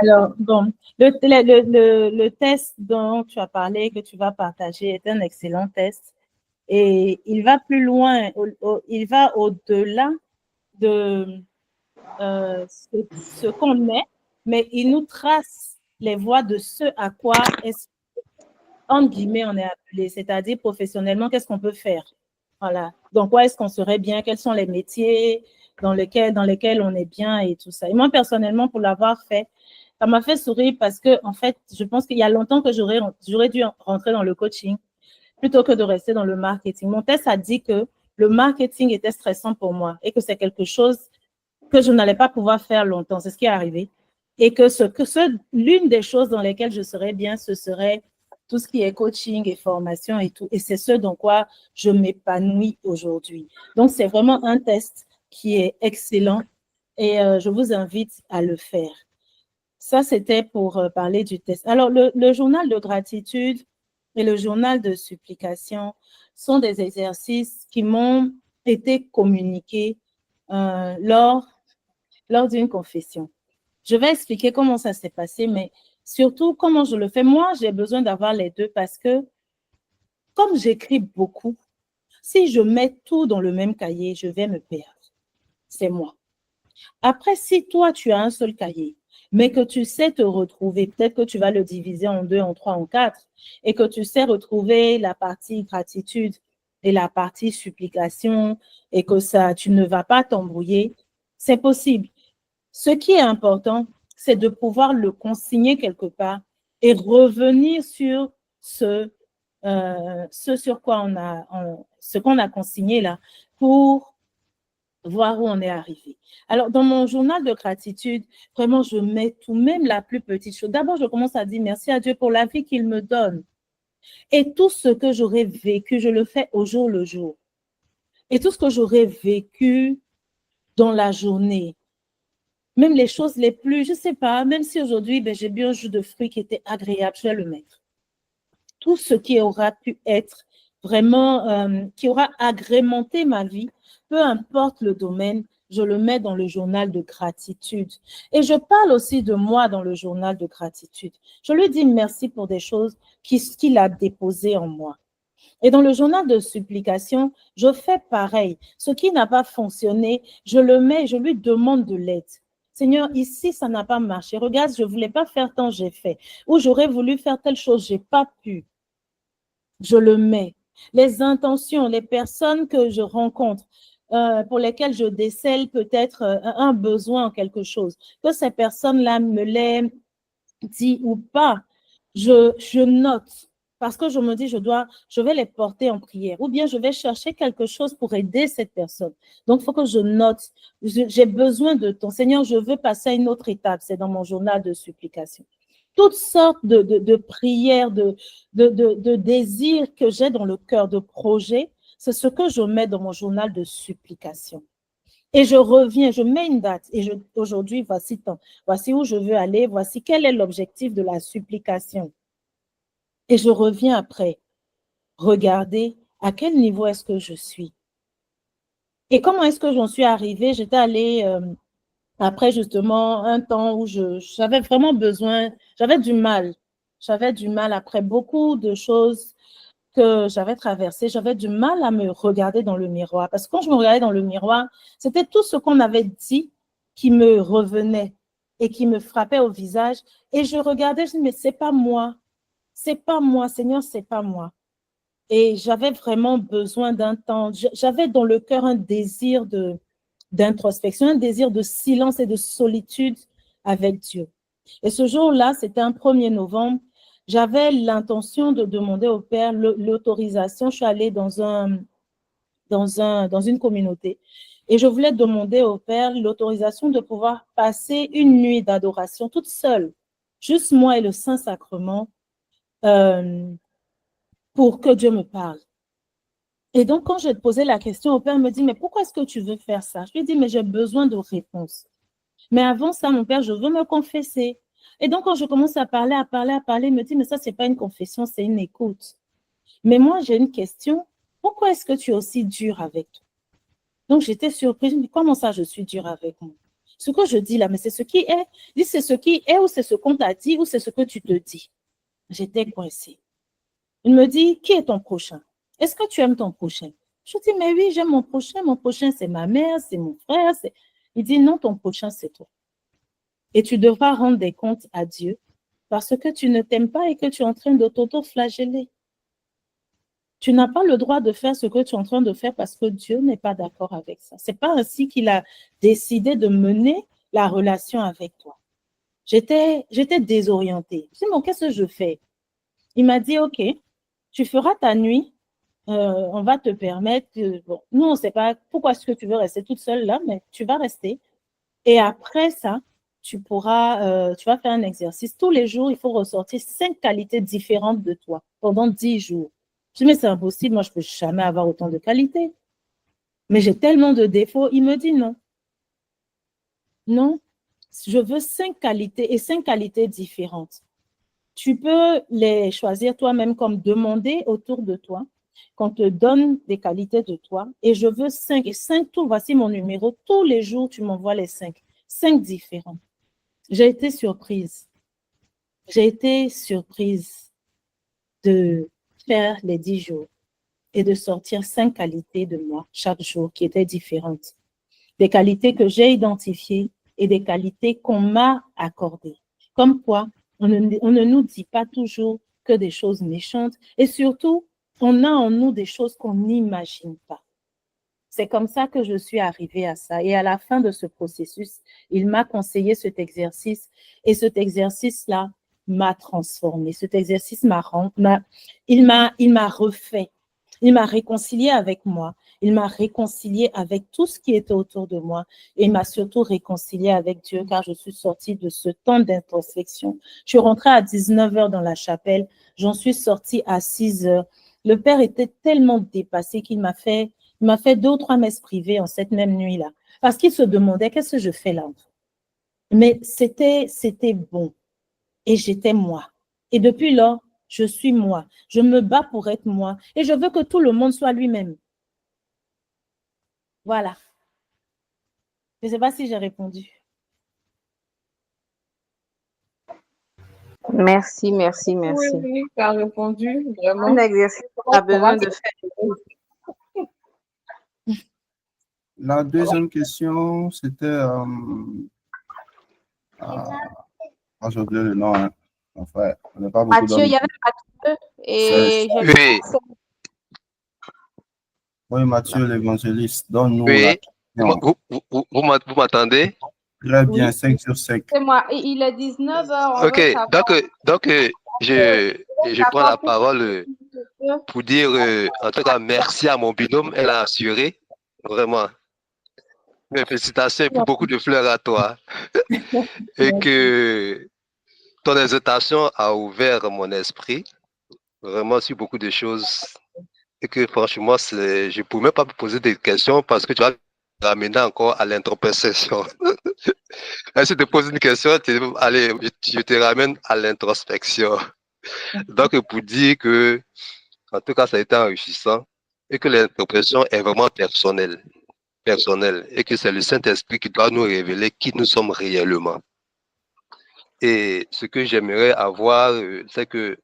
Alors, bon, le test dont tu as parlé, que tu vas partager, est un excellent test. Et il va plus loin, il va au-delà de ce qu'on est, mais il nous trace les voies de ce à quoi entre guillemets, on est appelé, c'est-à-dire professionnellement, qu'est-ce qu'on peut faire? Voilà. Donc, quoi est-ce qu'on serait bien? Quels sont les métiers dans lesquels on est bien et tout ça? Et moi, personnellement, pour l'avoir fait, Ça m'a fait sourire parce que, en fait, je pense qu'il y a longtemps que j'aurais dû rentrer dans le coaching plutôt que de rester dans le marketing. Mon test a dit que le marketing était stressant pour moi et que c'est quelque chose que je n'allais pas pouvoir faire longtemps. C'est ce qui est arrivé. Et que l'une des choses dans lesquelles je serais bien, ce serait tout ce qui est coaching et formation et tout. Et c'est ce dans quoi je m'épanouis aujourd'hui. Donc, c'est vraiment un test qui est excellent et je vous invite à le faire. Ça, c'était pour parler du test. Alors, le journal de gratitude et le journal de supplication sont des exercices qui m'ont été communiqués lors d'une confession. Je vais expliquer comment ça s'est passé, mais surtout comment je le fais. Moi, j'ai besoin d'avoir les deux parce que comme j'écris beaucoup, si je mets tout dans le même cahier, je vais me perdre. C'est moi. Après, si toi, tu as un seul cahier, mais que tu sais te retrouver, peut-être que tu vas le diviser en 2, en 3, en 4, et que tu sais retrouver la partie gratitude et la partie supplication, et que ça, tu ne vas pas t'embrouiller, c'est possible. Ce qui est important, c'est de pouvoir le consigner quelque part et revenir sur ce sur quoi ce qu'on a consigné là pour voir où on est arrivé. Alors, dans mon journal de gratitude, vraiment, je mets tout, même la plus petite chose. D'abord, je commence à dire merci à Dieu pour la vie qu'il me donne. Et tout ce que j'aurais vécu, je le fais au jour le jour. Et tout ce que j'aurais vécu dans la journée, même les choses les plus, je ne sais pas, même si aujourd'hui, j'ai bu un jus de fruits qui était agréable, je vais le mettre. Tout ce qui aura pu être vraiment, qui aura agrémenté ma vie, peu importe le domaine, je le mets dans le journal de gratitude. Et je parle aussi de moi dans le journal de gratitude. Je lui dis merci pour des choses qu'il a déposées en moi. Et dans le journal de supplication, je fais pareil. Ce qui n'a pas fonctionné, je le mets, je lui demande de l'aide. Seigneur, ici, ça n'a pas marché. Regarde, je ne voulais pas faire tant, j'ai fait. Ou j'aurais voulu faire telle chose, je n'ai pas pu. Je le mets. Les intentions, les personnes que je rencontre, pour lesquelles je décèle peut-être un besoin en quelque chose, que ces personnes-là me l'aient dit ou pas, je note. Parce que je me dis, je vais les porter en prière. Ou bien je vais chercher quelque chose pour aider cette personne. Donc, il faut que je note. J'ai besoin de ton Seigneur, je veux passer à une autre étape. C'est dans mon journal de supplication. Toutes sortes de prières, de désirs que j'ai dans le cœur, de projets, c'est ce que je mets dans mon journal de supplication. Et je reviens, je mets une date et aujourd'hui, voici tant, voici où je veux aller, voici quel est l'objectif de la supplication. Et je reviens après, regarder à quel niveau est-ce que je suis. Et comment est-ce que j'en suis arrivée? J'étais allée après justement un temps où j'avais vraiment besoin, j'avais du mal après beaucoup de choses que j'avais traversées, j'avais du mal à me regarder dans le miroir. Parce que quand je me regardais dans le miroir, c'était tout ce qu'on avait dit qui me revenait et qui me frappait au visage. Et je regardais, je me disais, mais c'est pas moi, Seigneur, c'est pas moi. Et j'avais vraiment besoin d'un temps, j'avais dans le cœur un désir d'introspection, un désir de silence et de solitude avec Dieu. Et ce jour-là, c'était un 1er novembre, j'avais l'intention de demander au Père l'autorisation. Je suis allée dans une communauté et je voulais demander au Père l'autorisation de pouvoir passer une nuit d'adoration toute seule, juste moi et le Saint-Sacrement, pour que Dieu me parle. Et donc, quand j'ai posé la question au Père, il me dit, mais pourquoi est-ce que tu veux faire ça? Je lui ai dit, mais j'ai besoin de réponses. Mais avant ça, mon Père, je veux me confesser. Et donc, quand je commence à parler, il me dit, mais ça, ce n'est pas une confession, c'est une écoute. Mais moi, j'ai une question. Pourquoi est-ce que tu es aussi dur avec toi? Donc, j'étais surprise. Je me dis, comment ça, je suis dur avec moi? Ce que je dis là, mais c'est ce qui est. Je dis, c'est ce qui est ou c'est ce qu'on t'a dit ou c'est ce que tu te dis? J'étais coincée. Il me dit, qui est ton prochain? Est-ce que tu aimes ton prochain? Je dis, mais oui, j'aime mon prochain. Mon prochain, c'est ma mère, c'est mon frère. Il dit, non, ton prochain, c'est toi. Et tu devras rendre des comptes à Dieu parce que tu ne t'aimes pas et que tu es en train de t'auto-flageller. Tu n'as pas le droit de faire ce que tu es en train de faire parce que Dieu n'est pas d'accord avec ça. Ce n'est pas ainsi qu'il a décidé de mener la relation avec toi. J'étais désorientée. Je me suis dit, bon, qu'est-ce que je fais? Il m'a dit, OK, tu feras ta nuit. On va te permettre, bon, nous, on ne sait pas pourquoi est-ce que tu veux rester toute seule là, mais tu vas rester. Et après ça, tu vas faire un exercice. Tous les jours, il faut ressortir 5 qualités différentes de toi pendant 10 jours. Je dis, mais c'est impossible, moi, je ne peux jamais avoir autant de qualités. Mais j'ai tellement de défauts. Il me dit non. Non, je veux 5 qualités et 5 qualités différentes. Tu peux les choisir toi-même comme demander autour de toi, qu'on te donne des qualités de toi. Et je veux 5. Et 5, voici mon numéro. Tous les jours, tu m'envoies les 5. 5 différents. J'ai été surprise. J'ai été surprise de faire les 10 jours et de sortir 5 qualités de moi chaque jour qui étaient différentes. Des qualités que j'ai identifiées et des qualités qu'on m'a accordées. Comme quoi, on ne nous dit pas toujours que des choses méchantes et surtout, on a en nous des choses qu'on n'imagine pas. C'est comme ça que je suis arrivée à ça. Et à la fin de ce processus, il m'a conseillé cet exercice et cet exercice-là m'a transformée. Cet exercice il m'a refait. Il m'a réconcilié avec moi. Il m'a réconcilié avec tout ce qui était autour de moi. Et il m'a surtout réconcilié avec Dieu car je suis sortie de ce temps d'introspection. Je suis rentrée à 19h dans la chapelle. J'en suis sortie à 6h. Le Père était tellement dépassé qu'il m'a fait 2 ou 3 messes privées en cette même nuit-là. Parce qu'il se demandait qu'est-ce que je fais là. Mais c'était bon. Et j'étais moi. Et depuis lors, je suis moi. Je me bats pour être moi. Et je veux que tout le monde soit lui-même. Voilà. Je ne sais pas si j'ai répondu. Merci, merci, Oui, merci. oui, tu as répondu, vraiment. Un exercice qu'on a besoin de faire. La deuxième question, c'était... j'ai oublié le nom. Hein. Enfin, on n'a pas beaucoup Mathieu, il y avait Mathieu et Oui, Oui, Mathieu l'évangéliste, donne-nous la oui. question. Vous m'entendez? Très bien, Oui. 5 sur 5. c'est moi. Il est 19h, on Ok, veut savoir. donc je prends la parole pour dire, en tout cas, merci à mon binôme, elle a assuré, vraiment. Mes félicitations et puis beaucoup de fleurs à toi. Et que ton exhortation a ouvert mon esprit, vraiment sur beaucoup de choses. Et que franchement, je ne pouvais même pas me poser des questions parce que tu vas ramener encore à l'introspection. Si je te pose une question, allez, je te ramène à l'introspection. Donc, pour dire que, en tout cas, ça a été enrichissant et que l'introspection est vraiment personnelle, et que c'est le Saint-Esprit qui doit nous révéler qui nous sommes réellement. Et ce que j'aimerais avoir, c'est que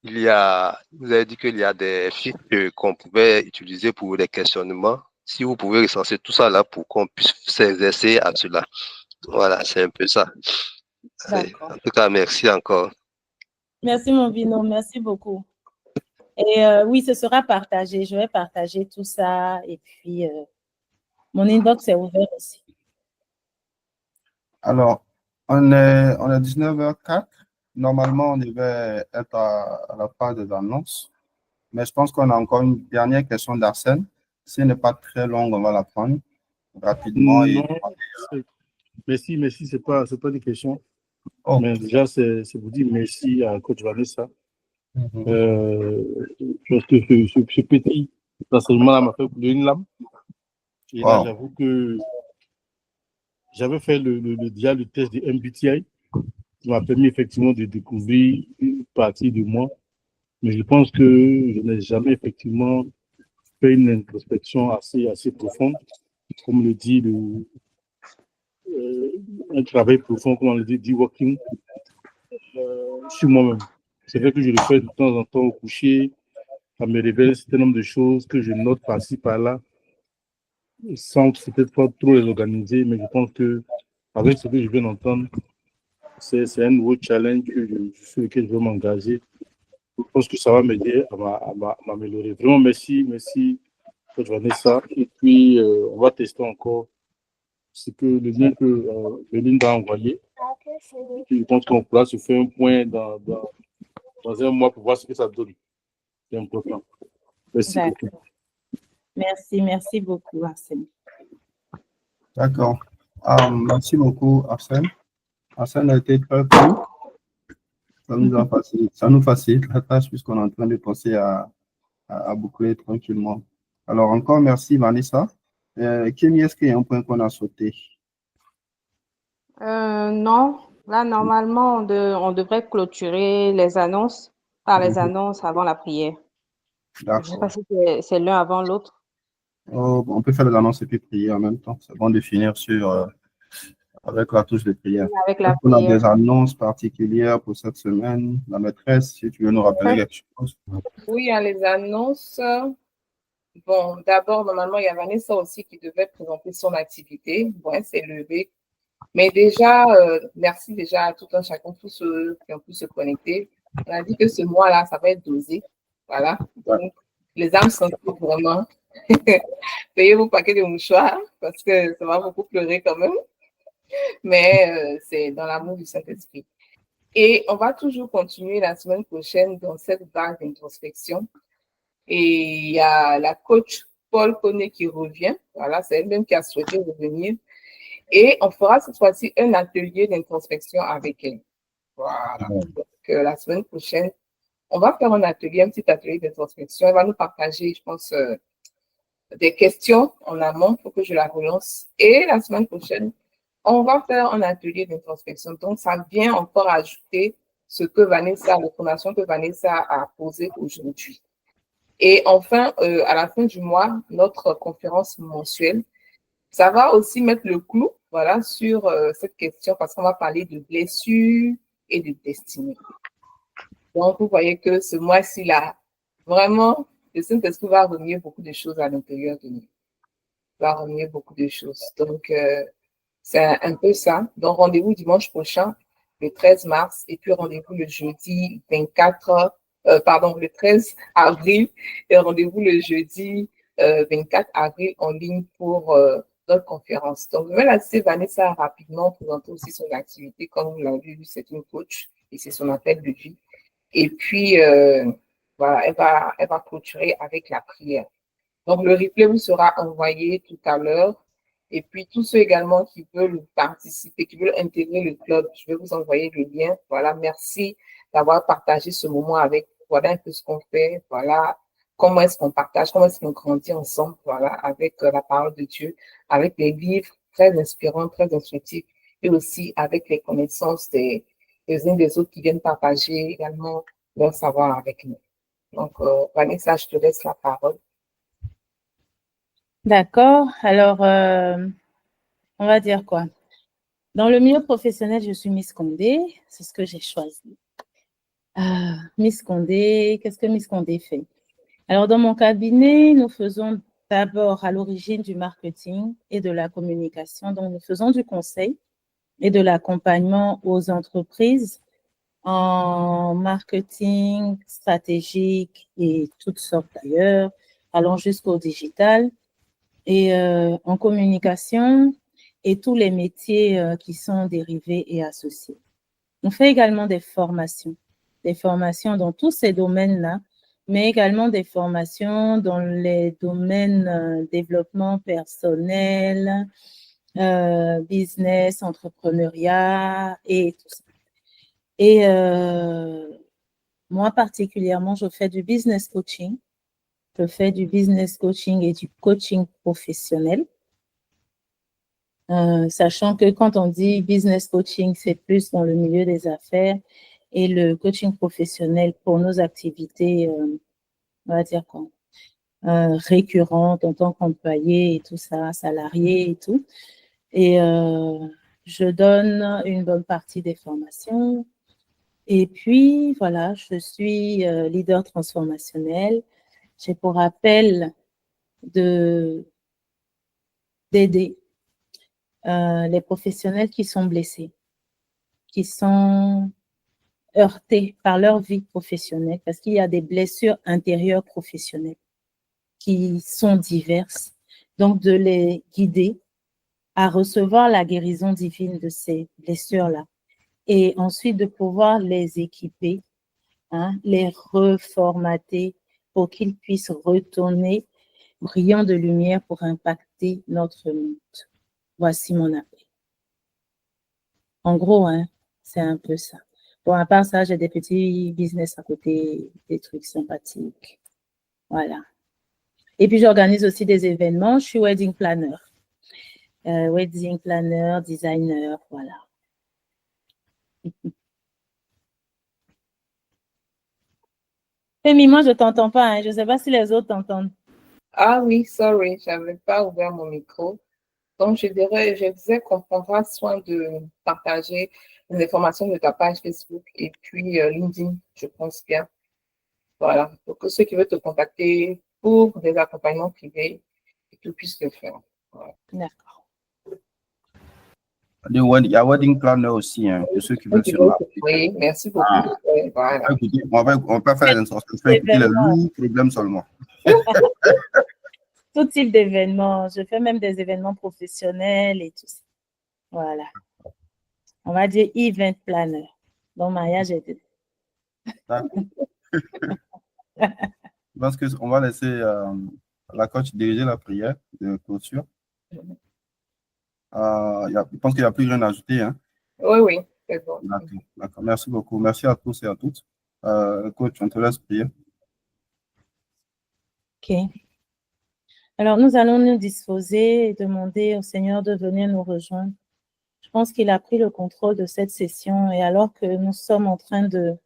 vous avez dit qu'il y a des fiches qu'on pouvait utiliser pour des questionnements. Si vous pouvez recenser tout ça là pour qu'on puisse s'exercer à cela. Voilà, c'est un peu ça. En tout cas, merci encore. Merci mon binôme, merci beaucoup. Et oui, ce sera partagé. Je vais partager tout ça et puis mon inbox est ouvert aussi. Alors, on est 19h04. Normalement, on devait être à la fin des annonces. Mais je pense qu'on a encore une dernière question d'Arsène. Si elle n'est pas très longue, on va la prendre rapidement. Non, merci, c'est pas une question. Oh. Mais déjà, c'est vous dire merci à Coach Vanessa. Parce que ce petit enseignement-là m'a fait couler une lame. Et là, j'avoue que j'avais fait déjà le test de MBTI qui m'a permis effectivement de découvrir une partie de moi. Mais je pense que je n'ai jamais effectivement fait une introspection assez profonde, comme le dit un travail profond, comme on le dit, deep working sur moi-même. C'est vrai que je le fais de temps en temps au coucher, ça me révèle un certain nombre de choses que je note par-ci, par-là, sans peut-être pas trop les organiser, mais je pense que avec ce que je viens d'entendre, c'est un nouveau challenge sur lequel je veux m'engager. Je pense que ça va m'aider à m'améliorer. Vraiment, merci, Coach Vanessa. Et puis, on va tester encore ce que le lien que Belinda a envoyé. Je pense qu'on pourra se faire un point dans un mois pour voir ce que ça donne. C'est important. Merci beaucoup. Merci beaucoup, Arsène. D'accord. Merci beaucoup, Arsène. Arsène a été très cool. Ça nous facilite la tâche puisqu'on est en train de penser à boucler tranquillement. Alors, encore merci, Vanessa. Kémy, est-ce qu'il y a un point qu'on a sauté? Non, là, normalement, on devrait clôturer les annonces par les annonces avant la prière. Je ne sais pas D'accord. si c'est l'un avant l'autre. Oh, on peut faire les annonces et puis prier en même temps. C'est bon de finir avec la touche de prière. Avec la On a prière. des annonces particulières pour cette semaine. La maîtresse, si tu veux nous rappeler quelque chose. Oui, il y a les annonces. Bon, d'abord, normalement, il y a Vanessa aussi qui devait présenter son activité. Bon, elle s'est levée. Mais déjà, merci déjà à tout un chacun, tous ceux qui ont pu se connecter. On a dit que ce mois-là, ça va être dosé. Voilà. Donc, les âmes sont vraiment. Payez vos paquets de mouchoirs parce que ça va beaucoup pleurer quand même. Mais c'est dans l'amour du Saint-Esprit. Et on va toujours continuer la semaine prochaine dans cette vague d'introspection. Et il y a la coach Paul Koné qui revient. Voilà, c'est elle-même qui a souhaité revenir. Et on fera cette fois-ci un atelier d'introspection avec elle. Voilà. Donc, la semaine prochaine, on va faire un petit atelier d'introspection. Elle va nous partager, je pense, des questions en amont pour que je la relance. Et la semaine prochaine, on va faire un atelier d'introspection. Donc, ça vient encore ajouter ce que Vanessa, l'information que Vanessa a posée aujourd'hui. Et enfin, à la fin du mois, notre conférence mensuelle, ça va aussi mettre le clou, voilà, sur cette question parce qu'on va parler de blessures et de destinée. Donc, vous voyez que ce mois-ci, là, vraiment, le Saint-Esprit va remuer beaucoup de choses à l'intérieur de nous. Il va remuer beaucoup de choses. Donc, c'est un peu ça. Donc, rendez-vous dimanche prochain, le 13 mars, et puis rendez-vous le jeudi le 13 avril, et rendez-vous le jeudi 24 avril en ligne pour notre conférence. Donc, je vais laisser Vanessa rapidement présenter aussi son activité. Comme vous l'avez vu, c'est une coach et c'est son appel de vie. Et puis, voilà, elle va clôturer avec la prière. Donc, le replay vous sera envoyé tout à l'heure. Et puis, tous ceux également qui veulent participer, qui veulent intégrer le club, je vais vous envoyer le lien. Voilà, merci d'avoir partagé ce moment avec vous. Voilà un peu ce qu'on fait. Voilà comment est-ce qu'on partage, comment est-ce qu'on grandit ensemble, voilà, avec la parole de Dieu, avec les livres très inspirants, très instructifs, et aussi avec les connaissances des uns des autres qui viennent partager également leur savoir avec nous. Donc, Vanessa, je te laisse la parole. D'accord. Alors, on va dire quoi? Dans le milieu professionnel, je suis Miss Condé. C'est ce que j'ai choisi. Miss Condé, qu'est-ce que Miss Condé fait? Alors, dans mon cabinet, nous faisons d'abord à l'origine du marketing et de la communication. Donc, nous faisons du conseil et de l'accompagnement aux entreprises en marketing stratégique et toutes sortes d'ailleurs, allant jusqu'au digital et en communication et tous les métiers qui sont dérivés et associés. On fait également des formations dans tous ces domaines-là, mais également des formations dans les domaines développement personnel, business, entrepreneuriat et tout ça. Et moi particulièrement, je fais du business coaching. Je fais du business coaching et du coaching professionnel. Sachant que quand on dit business coaching, c'est plus dans le milieu des affaires et le coaching professionnel pour nos activités, on va dire quoi, récurrentes en tant qu'employé et tout ça, salarié et tout. Et je donne une bonne partie des formations. Et puis, voilà, je suis leader transformationnel. J'ai pour appel d'aider les professionnels qui sont blessés, qui sont heurtés par leur vie professionnelle, parce qu'il y a des blessures intérieures professionnelles qui sont diverses. Donc, de les guider à recevoir la guérison divine de ces blessures-là et ensuite de pouvoir les équiper, hein, les reformater pour qu'ils puissent retourner brillant de lumière pour impacter notre monde. Voici mon appel. En gros, hein, c'est un peu ça. Bon, à part ça, j'ai des petits business à côté, des trucs sympathiques. Voilà. Et puis, j'organise aussi des événements. Je suis wedding planner. Wedding planner, designer, voilà. Femi, moi, je ne t'entends pas. Hein. Je ne sais pas si les autres t'entendent. Ah oui, sorry, je n'avais pas ouvert mon micro. Donc, je disais qu'on prendra soin de partager les informations de ta page Facebook et puis LinkedIn, je pense bien. Voilà, pour que ceux qui veulent te contacter pour des accompagnements privés, qu'ils puissent le faire. Voilà. D'accord. Il y a wedding planner aussi, hein, de ceux qui veulent sur la. Oui, merci beaucoup. Ah. Voilà. Écoutez, on va pas faire l'intention, je vais écouter les lourds problèmes seulement. Tout type d'événements. Je fais même des événements professionnels et tout ça. Voilà. On va dire event planner. Donc, mariage j'ai D'accord. Je pense qu'on va laisser la coach diriger la prière de clôture. Je pense qu'il n'y a plus rien à ajouter. Hein? Oui, c'est bon. D'accord. Merci beaucoup. Merci à tous et à toutes. Coach, on te laisse prier. OK. Alors, nous allons nous disposer et demander au Seigneur de venir nous rejoindre. Je pense qu'il a pris le contrôle de cette session et alors que nous sommes en train de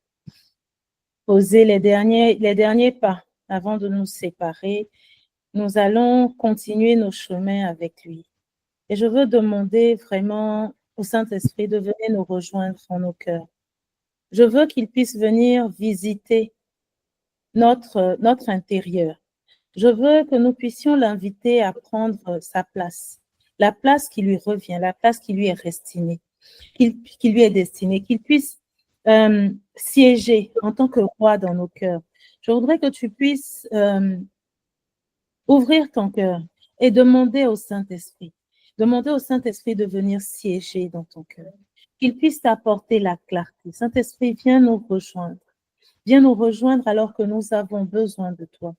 poser les derniers pas avant de nous séparer, nous allons continuer nos chemins avec lui. Et je veux demander vraiment au Saint-Esprit de venir nous rejoindre en nos cœurs. Je veux qu'il puisse venir visiter notre intérieur. Je veux que nous puissions l'inviter à prendre sa place, la place qui lui revient, la place qui lui est destinée, qu'il puisse siéger en tant que roi dans nos cœurs. Je voudrais que tu puisses ouvrir ton cœur et demander au Saint-Esprit de venir siéger dans ton cœur, qu'il puisse t'apporter la clarté. Saint-Esprit, viens nous rejoindre alors que nous avons besoin de toi.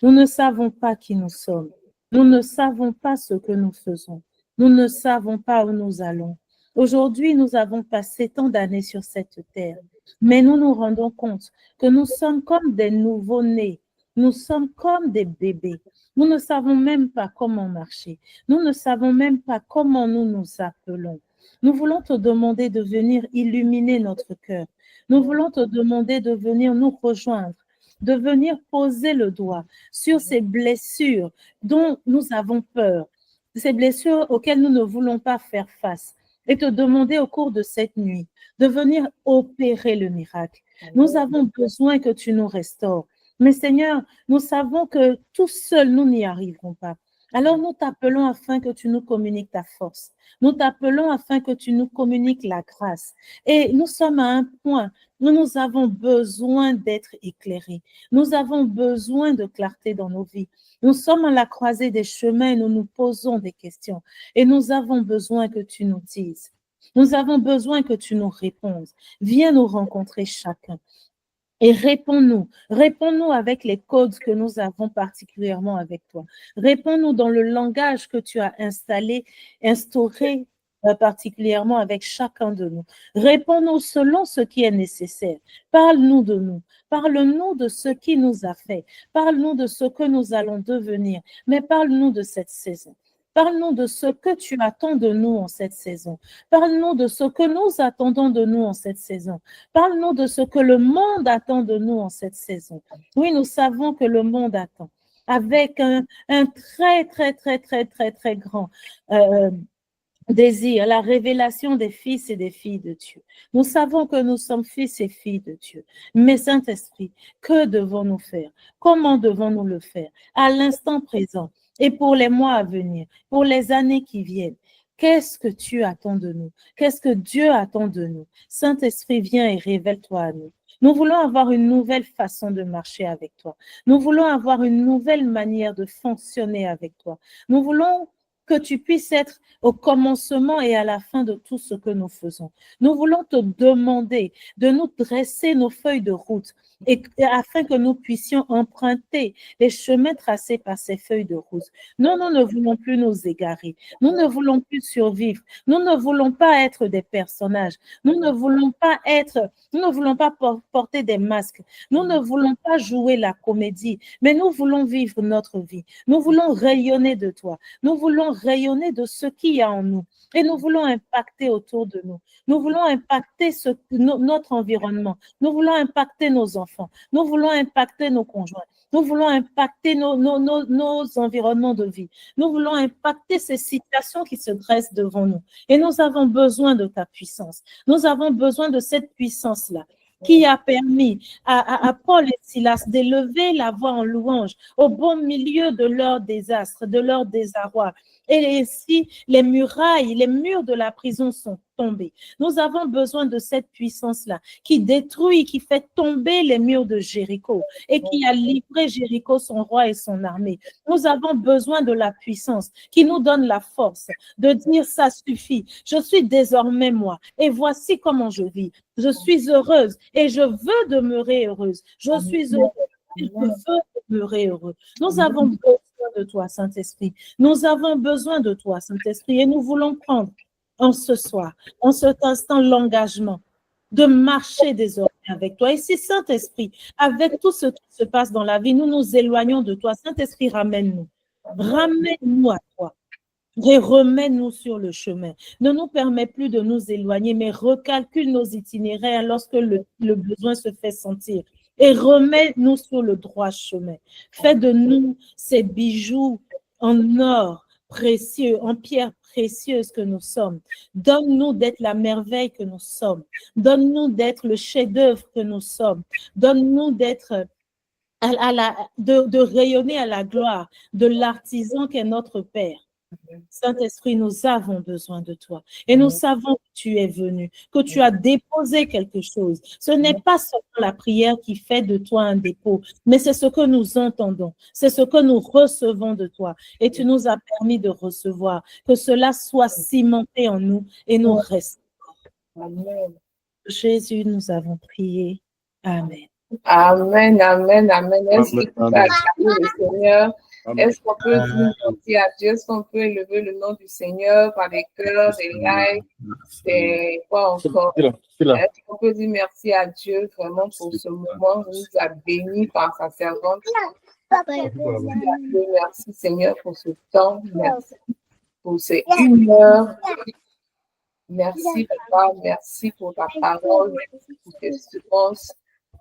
Nous ne savons pas qui nous sommes. Nous ne savons pas ce que nous faisons. Nous ne savons pas où nous allons. Aujourd'hui, nous avons passé tant d'années sur cette terre, mais nous nous rendons compte que nous sommes comme des nouveau-nés. Nous sommes comme des bébés. Nous ne savons même pas comment marcher. Nous ne savons même pas comment nous nous appelons. Nous voulons te demander de venir illuminer notre cœur. Nous voulons te demander de venir nous rejoindre, de venir poser le doigt sur ces blessures dont nous avons peur, ces blessures auxquelles nous ne voulons pas faire face, et te demander au cours de cette nuit de venir opérer le miracle. Nous avons besoin que tu nous restaures. Mais Seigneur, nous savons que tout seuls, nous n'y arriverons pas. Alors nous t'appelons afin que tu nous communiques ta force. Nous t'appelons afin que tu nous communiques la grâce. Et nous sommes à un point où nous avons besoin d'être éclairés. Nous avons besoin de clarté dans nos vies. Nous sommes à la croisée des chemins et nous nous posons des questions. Et nous avons besoin que tu nous dises. Nous avons besoin que tu nous répondes. Viens nous rencontrer chacun. Et réponds-nous avec les codes que nous avons particulièrement avec toi. Réponds-nous dans le langage que tu as instauré particulièrement avec chacun de nous. Réponds-nous selon ce qui est nécessaire. Parle-nous de nous. Parle-nous de ce qui nous a fait. Parle-nous de ce que nous allons devenir. Mais parle-nous de cette saison. Parle-nous de ce que tu attends de nous en cette saison. Parle-nous de ce que nous attendons de nous en cette saison. Parle-nous de ce que le monde attend de nous en cette saison. Oui, nous savons que le monde attend avec un très, très, très, très, très, très grand désir, la révélation des fils et des filles de Dieu. Nous savons que nous sommes fils et filles de Dieu. Mais Saint-Esprit, que devons-nous faire? Comment devons-nous le faire? À l'instant présent et pour les mois à venir, pour les années qui viennent. Qu'est-ce que tu attends de nous? Qu'est-ce que Dieu attend de nous? Saint-Esprit, viens et révèle-toi à nous. Nous voulons avoir une nouvelle façon de marcher avec toi. Nous voulons avoir une nouvelle manière de fonctionner avec toi. Nous voulons que tu puisses être au commencement et à la fin de tout ce que nous faisons. Nous voulons te demander de nous dresser nos feuilles de route et afin que nous puissions emprunter les chemins tracés par ces feuilles de route. Nous ne voulons plus nous égarer. Nous ne voulons plus survivre. Nous ne voulons pas être des personnages. Nous ne voulons pas porter des masques. Nous ne voulons pas jouer la comédie, mais nous voulons vivre notre vie. Nous voulons rayonner de toi. Nous voulons rayonner de ce qu'il y a en nous. Et nous voulons impacter autour de nous. Nous voulons impacter notre environnement. Nous voulons impacter nos enfants. Nous voulons impacter nos conjoints. Nous voulons impacter nos environnements de vie. Nous voulons impacter ces situations qui se dressent devant nous. Et nous avons besoin de ta puissance. Nous avons besoin de cette puissance-là qui a permis à Paul et Silas d'élever la voix en louange au bon milieu de leur désastre, de leur désarroi. Et ainsi, les murs de la prison sont tombés. Nous avons besoin de cette puissance-là qui détruit, qui fait tomber les murs de Jéricho et qui a livré Jéricho, son roi et son armée. Nous avons besoin de la puissance qui nous donne la force de dire ça suffit. Je suis désormais moi et voici comment je vis. Je suis heureuse et je veux demeurer heureuse. Je suis heureuse et je veux demeurer heureux. Nous avons besoin de toi, Saint-Esprit. Nous avons besoin de toi, Saint-Esprit, et nous voulons prendre en ce soir, en cet instant, l'engagement de marcher désormais avec toi. Et si, Saint-Esprit, avec tout ce qui se passe dans la vie, nous nous éloignons de toi, Saint-Esprit, ramène-nous. Ramène-nous à toi. Et remets-nous sur le chemin. Ne nous permets plus de nous éloigner, mais recalcule nos itinéraires lorsque le besoin se fait sentir. Et remets-nous sur le droit chemin. Fais de nous ces bijoux en or précieux, en pierre précieuse que nous sommes. Donne-nous d'être la merveille que nous sommes. Donne-nous d'être le chef-d'œuvre que nous sommes. Donne-nous d'être de rayonner à la gloire de l'artisan qu'est notre Père. Saint-Esprit, nous avons besoin de toi et nous savons que tu es venu, que tu as déposé quelque chose. Ce n'est pas seulement la prière qui fait de toi un dépôt, mais c'est ce que nous entendons, c'est ce que nous recevons de toi et tu nous as permis de recevoir, que cela soit cimenté en nous et nous reste. Amen. Jésus, nous avons prié. Amen. Amen, amen, amen. Est-ce qu'il peut Amen. acclamer le Seigneur? Amen. Est-ce qu'on peut dire merci à Dieu? Est-ce qu'on peut élever le nom du Seigneur par des cœurs, des likes, des quoi encore? C'est là. Est-ce qu'on peut dire merci à Dieu vraiment pour ce moment où il nous a bénis par sa servante? Merci Seigneur pour ce temps. Merci pour ces 1 heure. Merci Papa. Merci pour ta parole. Merci pour tes semences.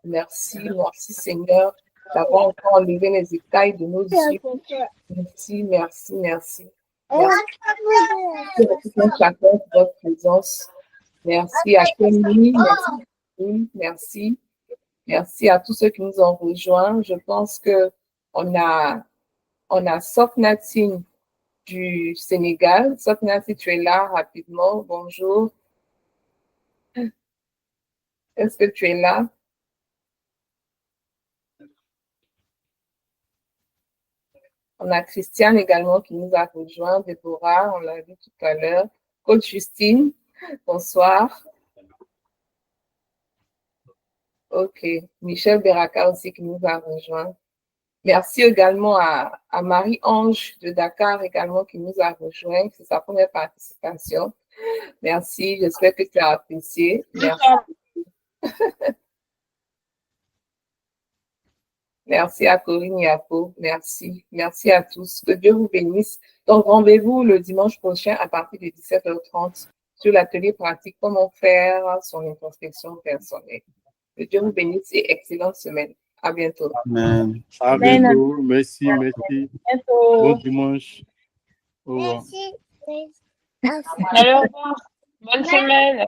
Merci, merci Seigneur d'avoir encore enlevé les écailles de nos yeux. Merci, merci, merci. Merci pour chacun de votre présence. Merci à Kenny, merci. Merci à tous ceux qui nous ont rejoints. Je pense que on a Sofnatine du Sénégal. Sofnatine, tu es là rapidement. Bonjour. Est-ce que tu es là? On a Christiane également qui nous a rejoint, Déborah, on l'a vu tout à l'heure. Coach Justine, bonsoir. Ok, Michel Beraka aussi qui nous a rejoint. Merci également à Marie-Ange de Dakar également qui nous a rejoint. C'est sa première participation. Merci, j'espère que tu as apprécié. Merci. Merci à Corinne Yapo. Merci. Merci à tous. Que Dieu vous bénisse. Donc, rendez-vous le dimanche prochain à partir de 17h30 sur l'atelier pratique comment faire son introspection personnelle. Que Dieu vous bénisse et excellente semaine. À bientôt. Amen. À bientôt. Merci, merci. Bon dimanche. Au revoir. Au revoir. Bonne semaine.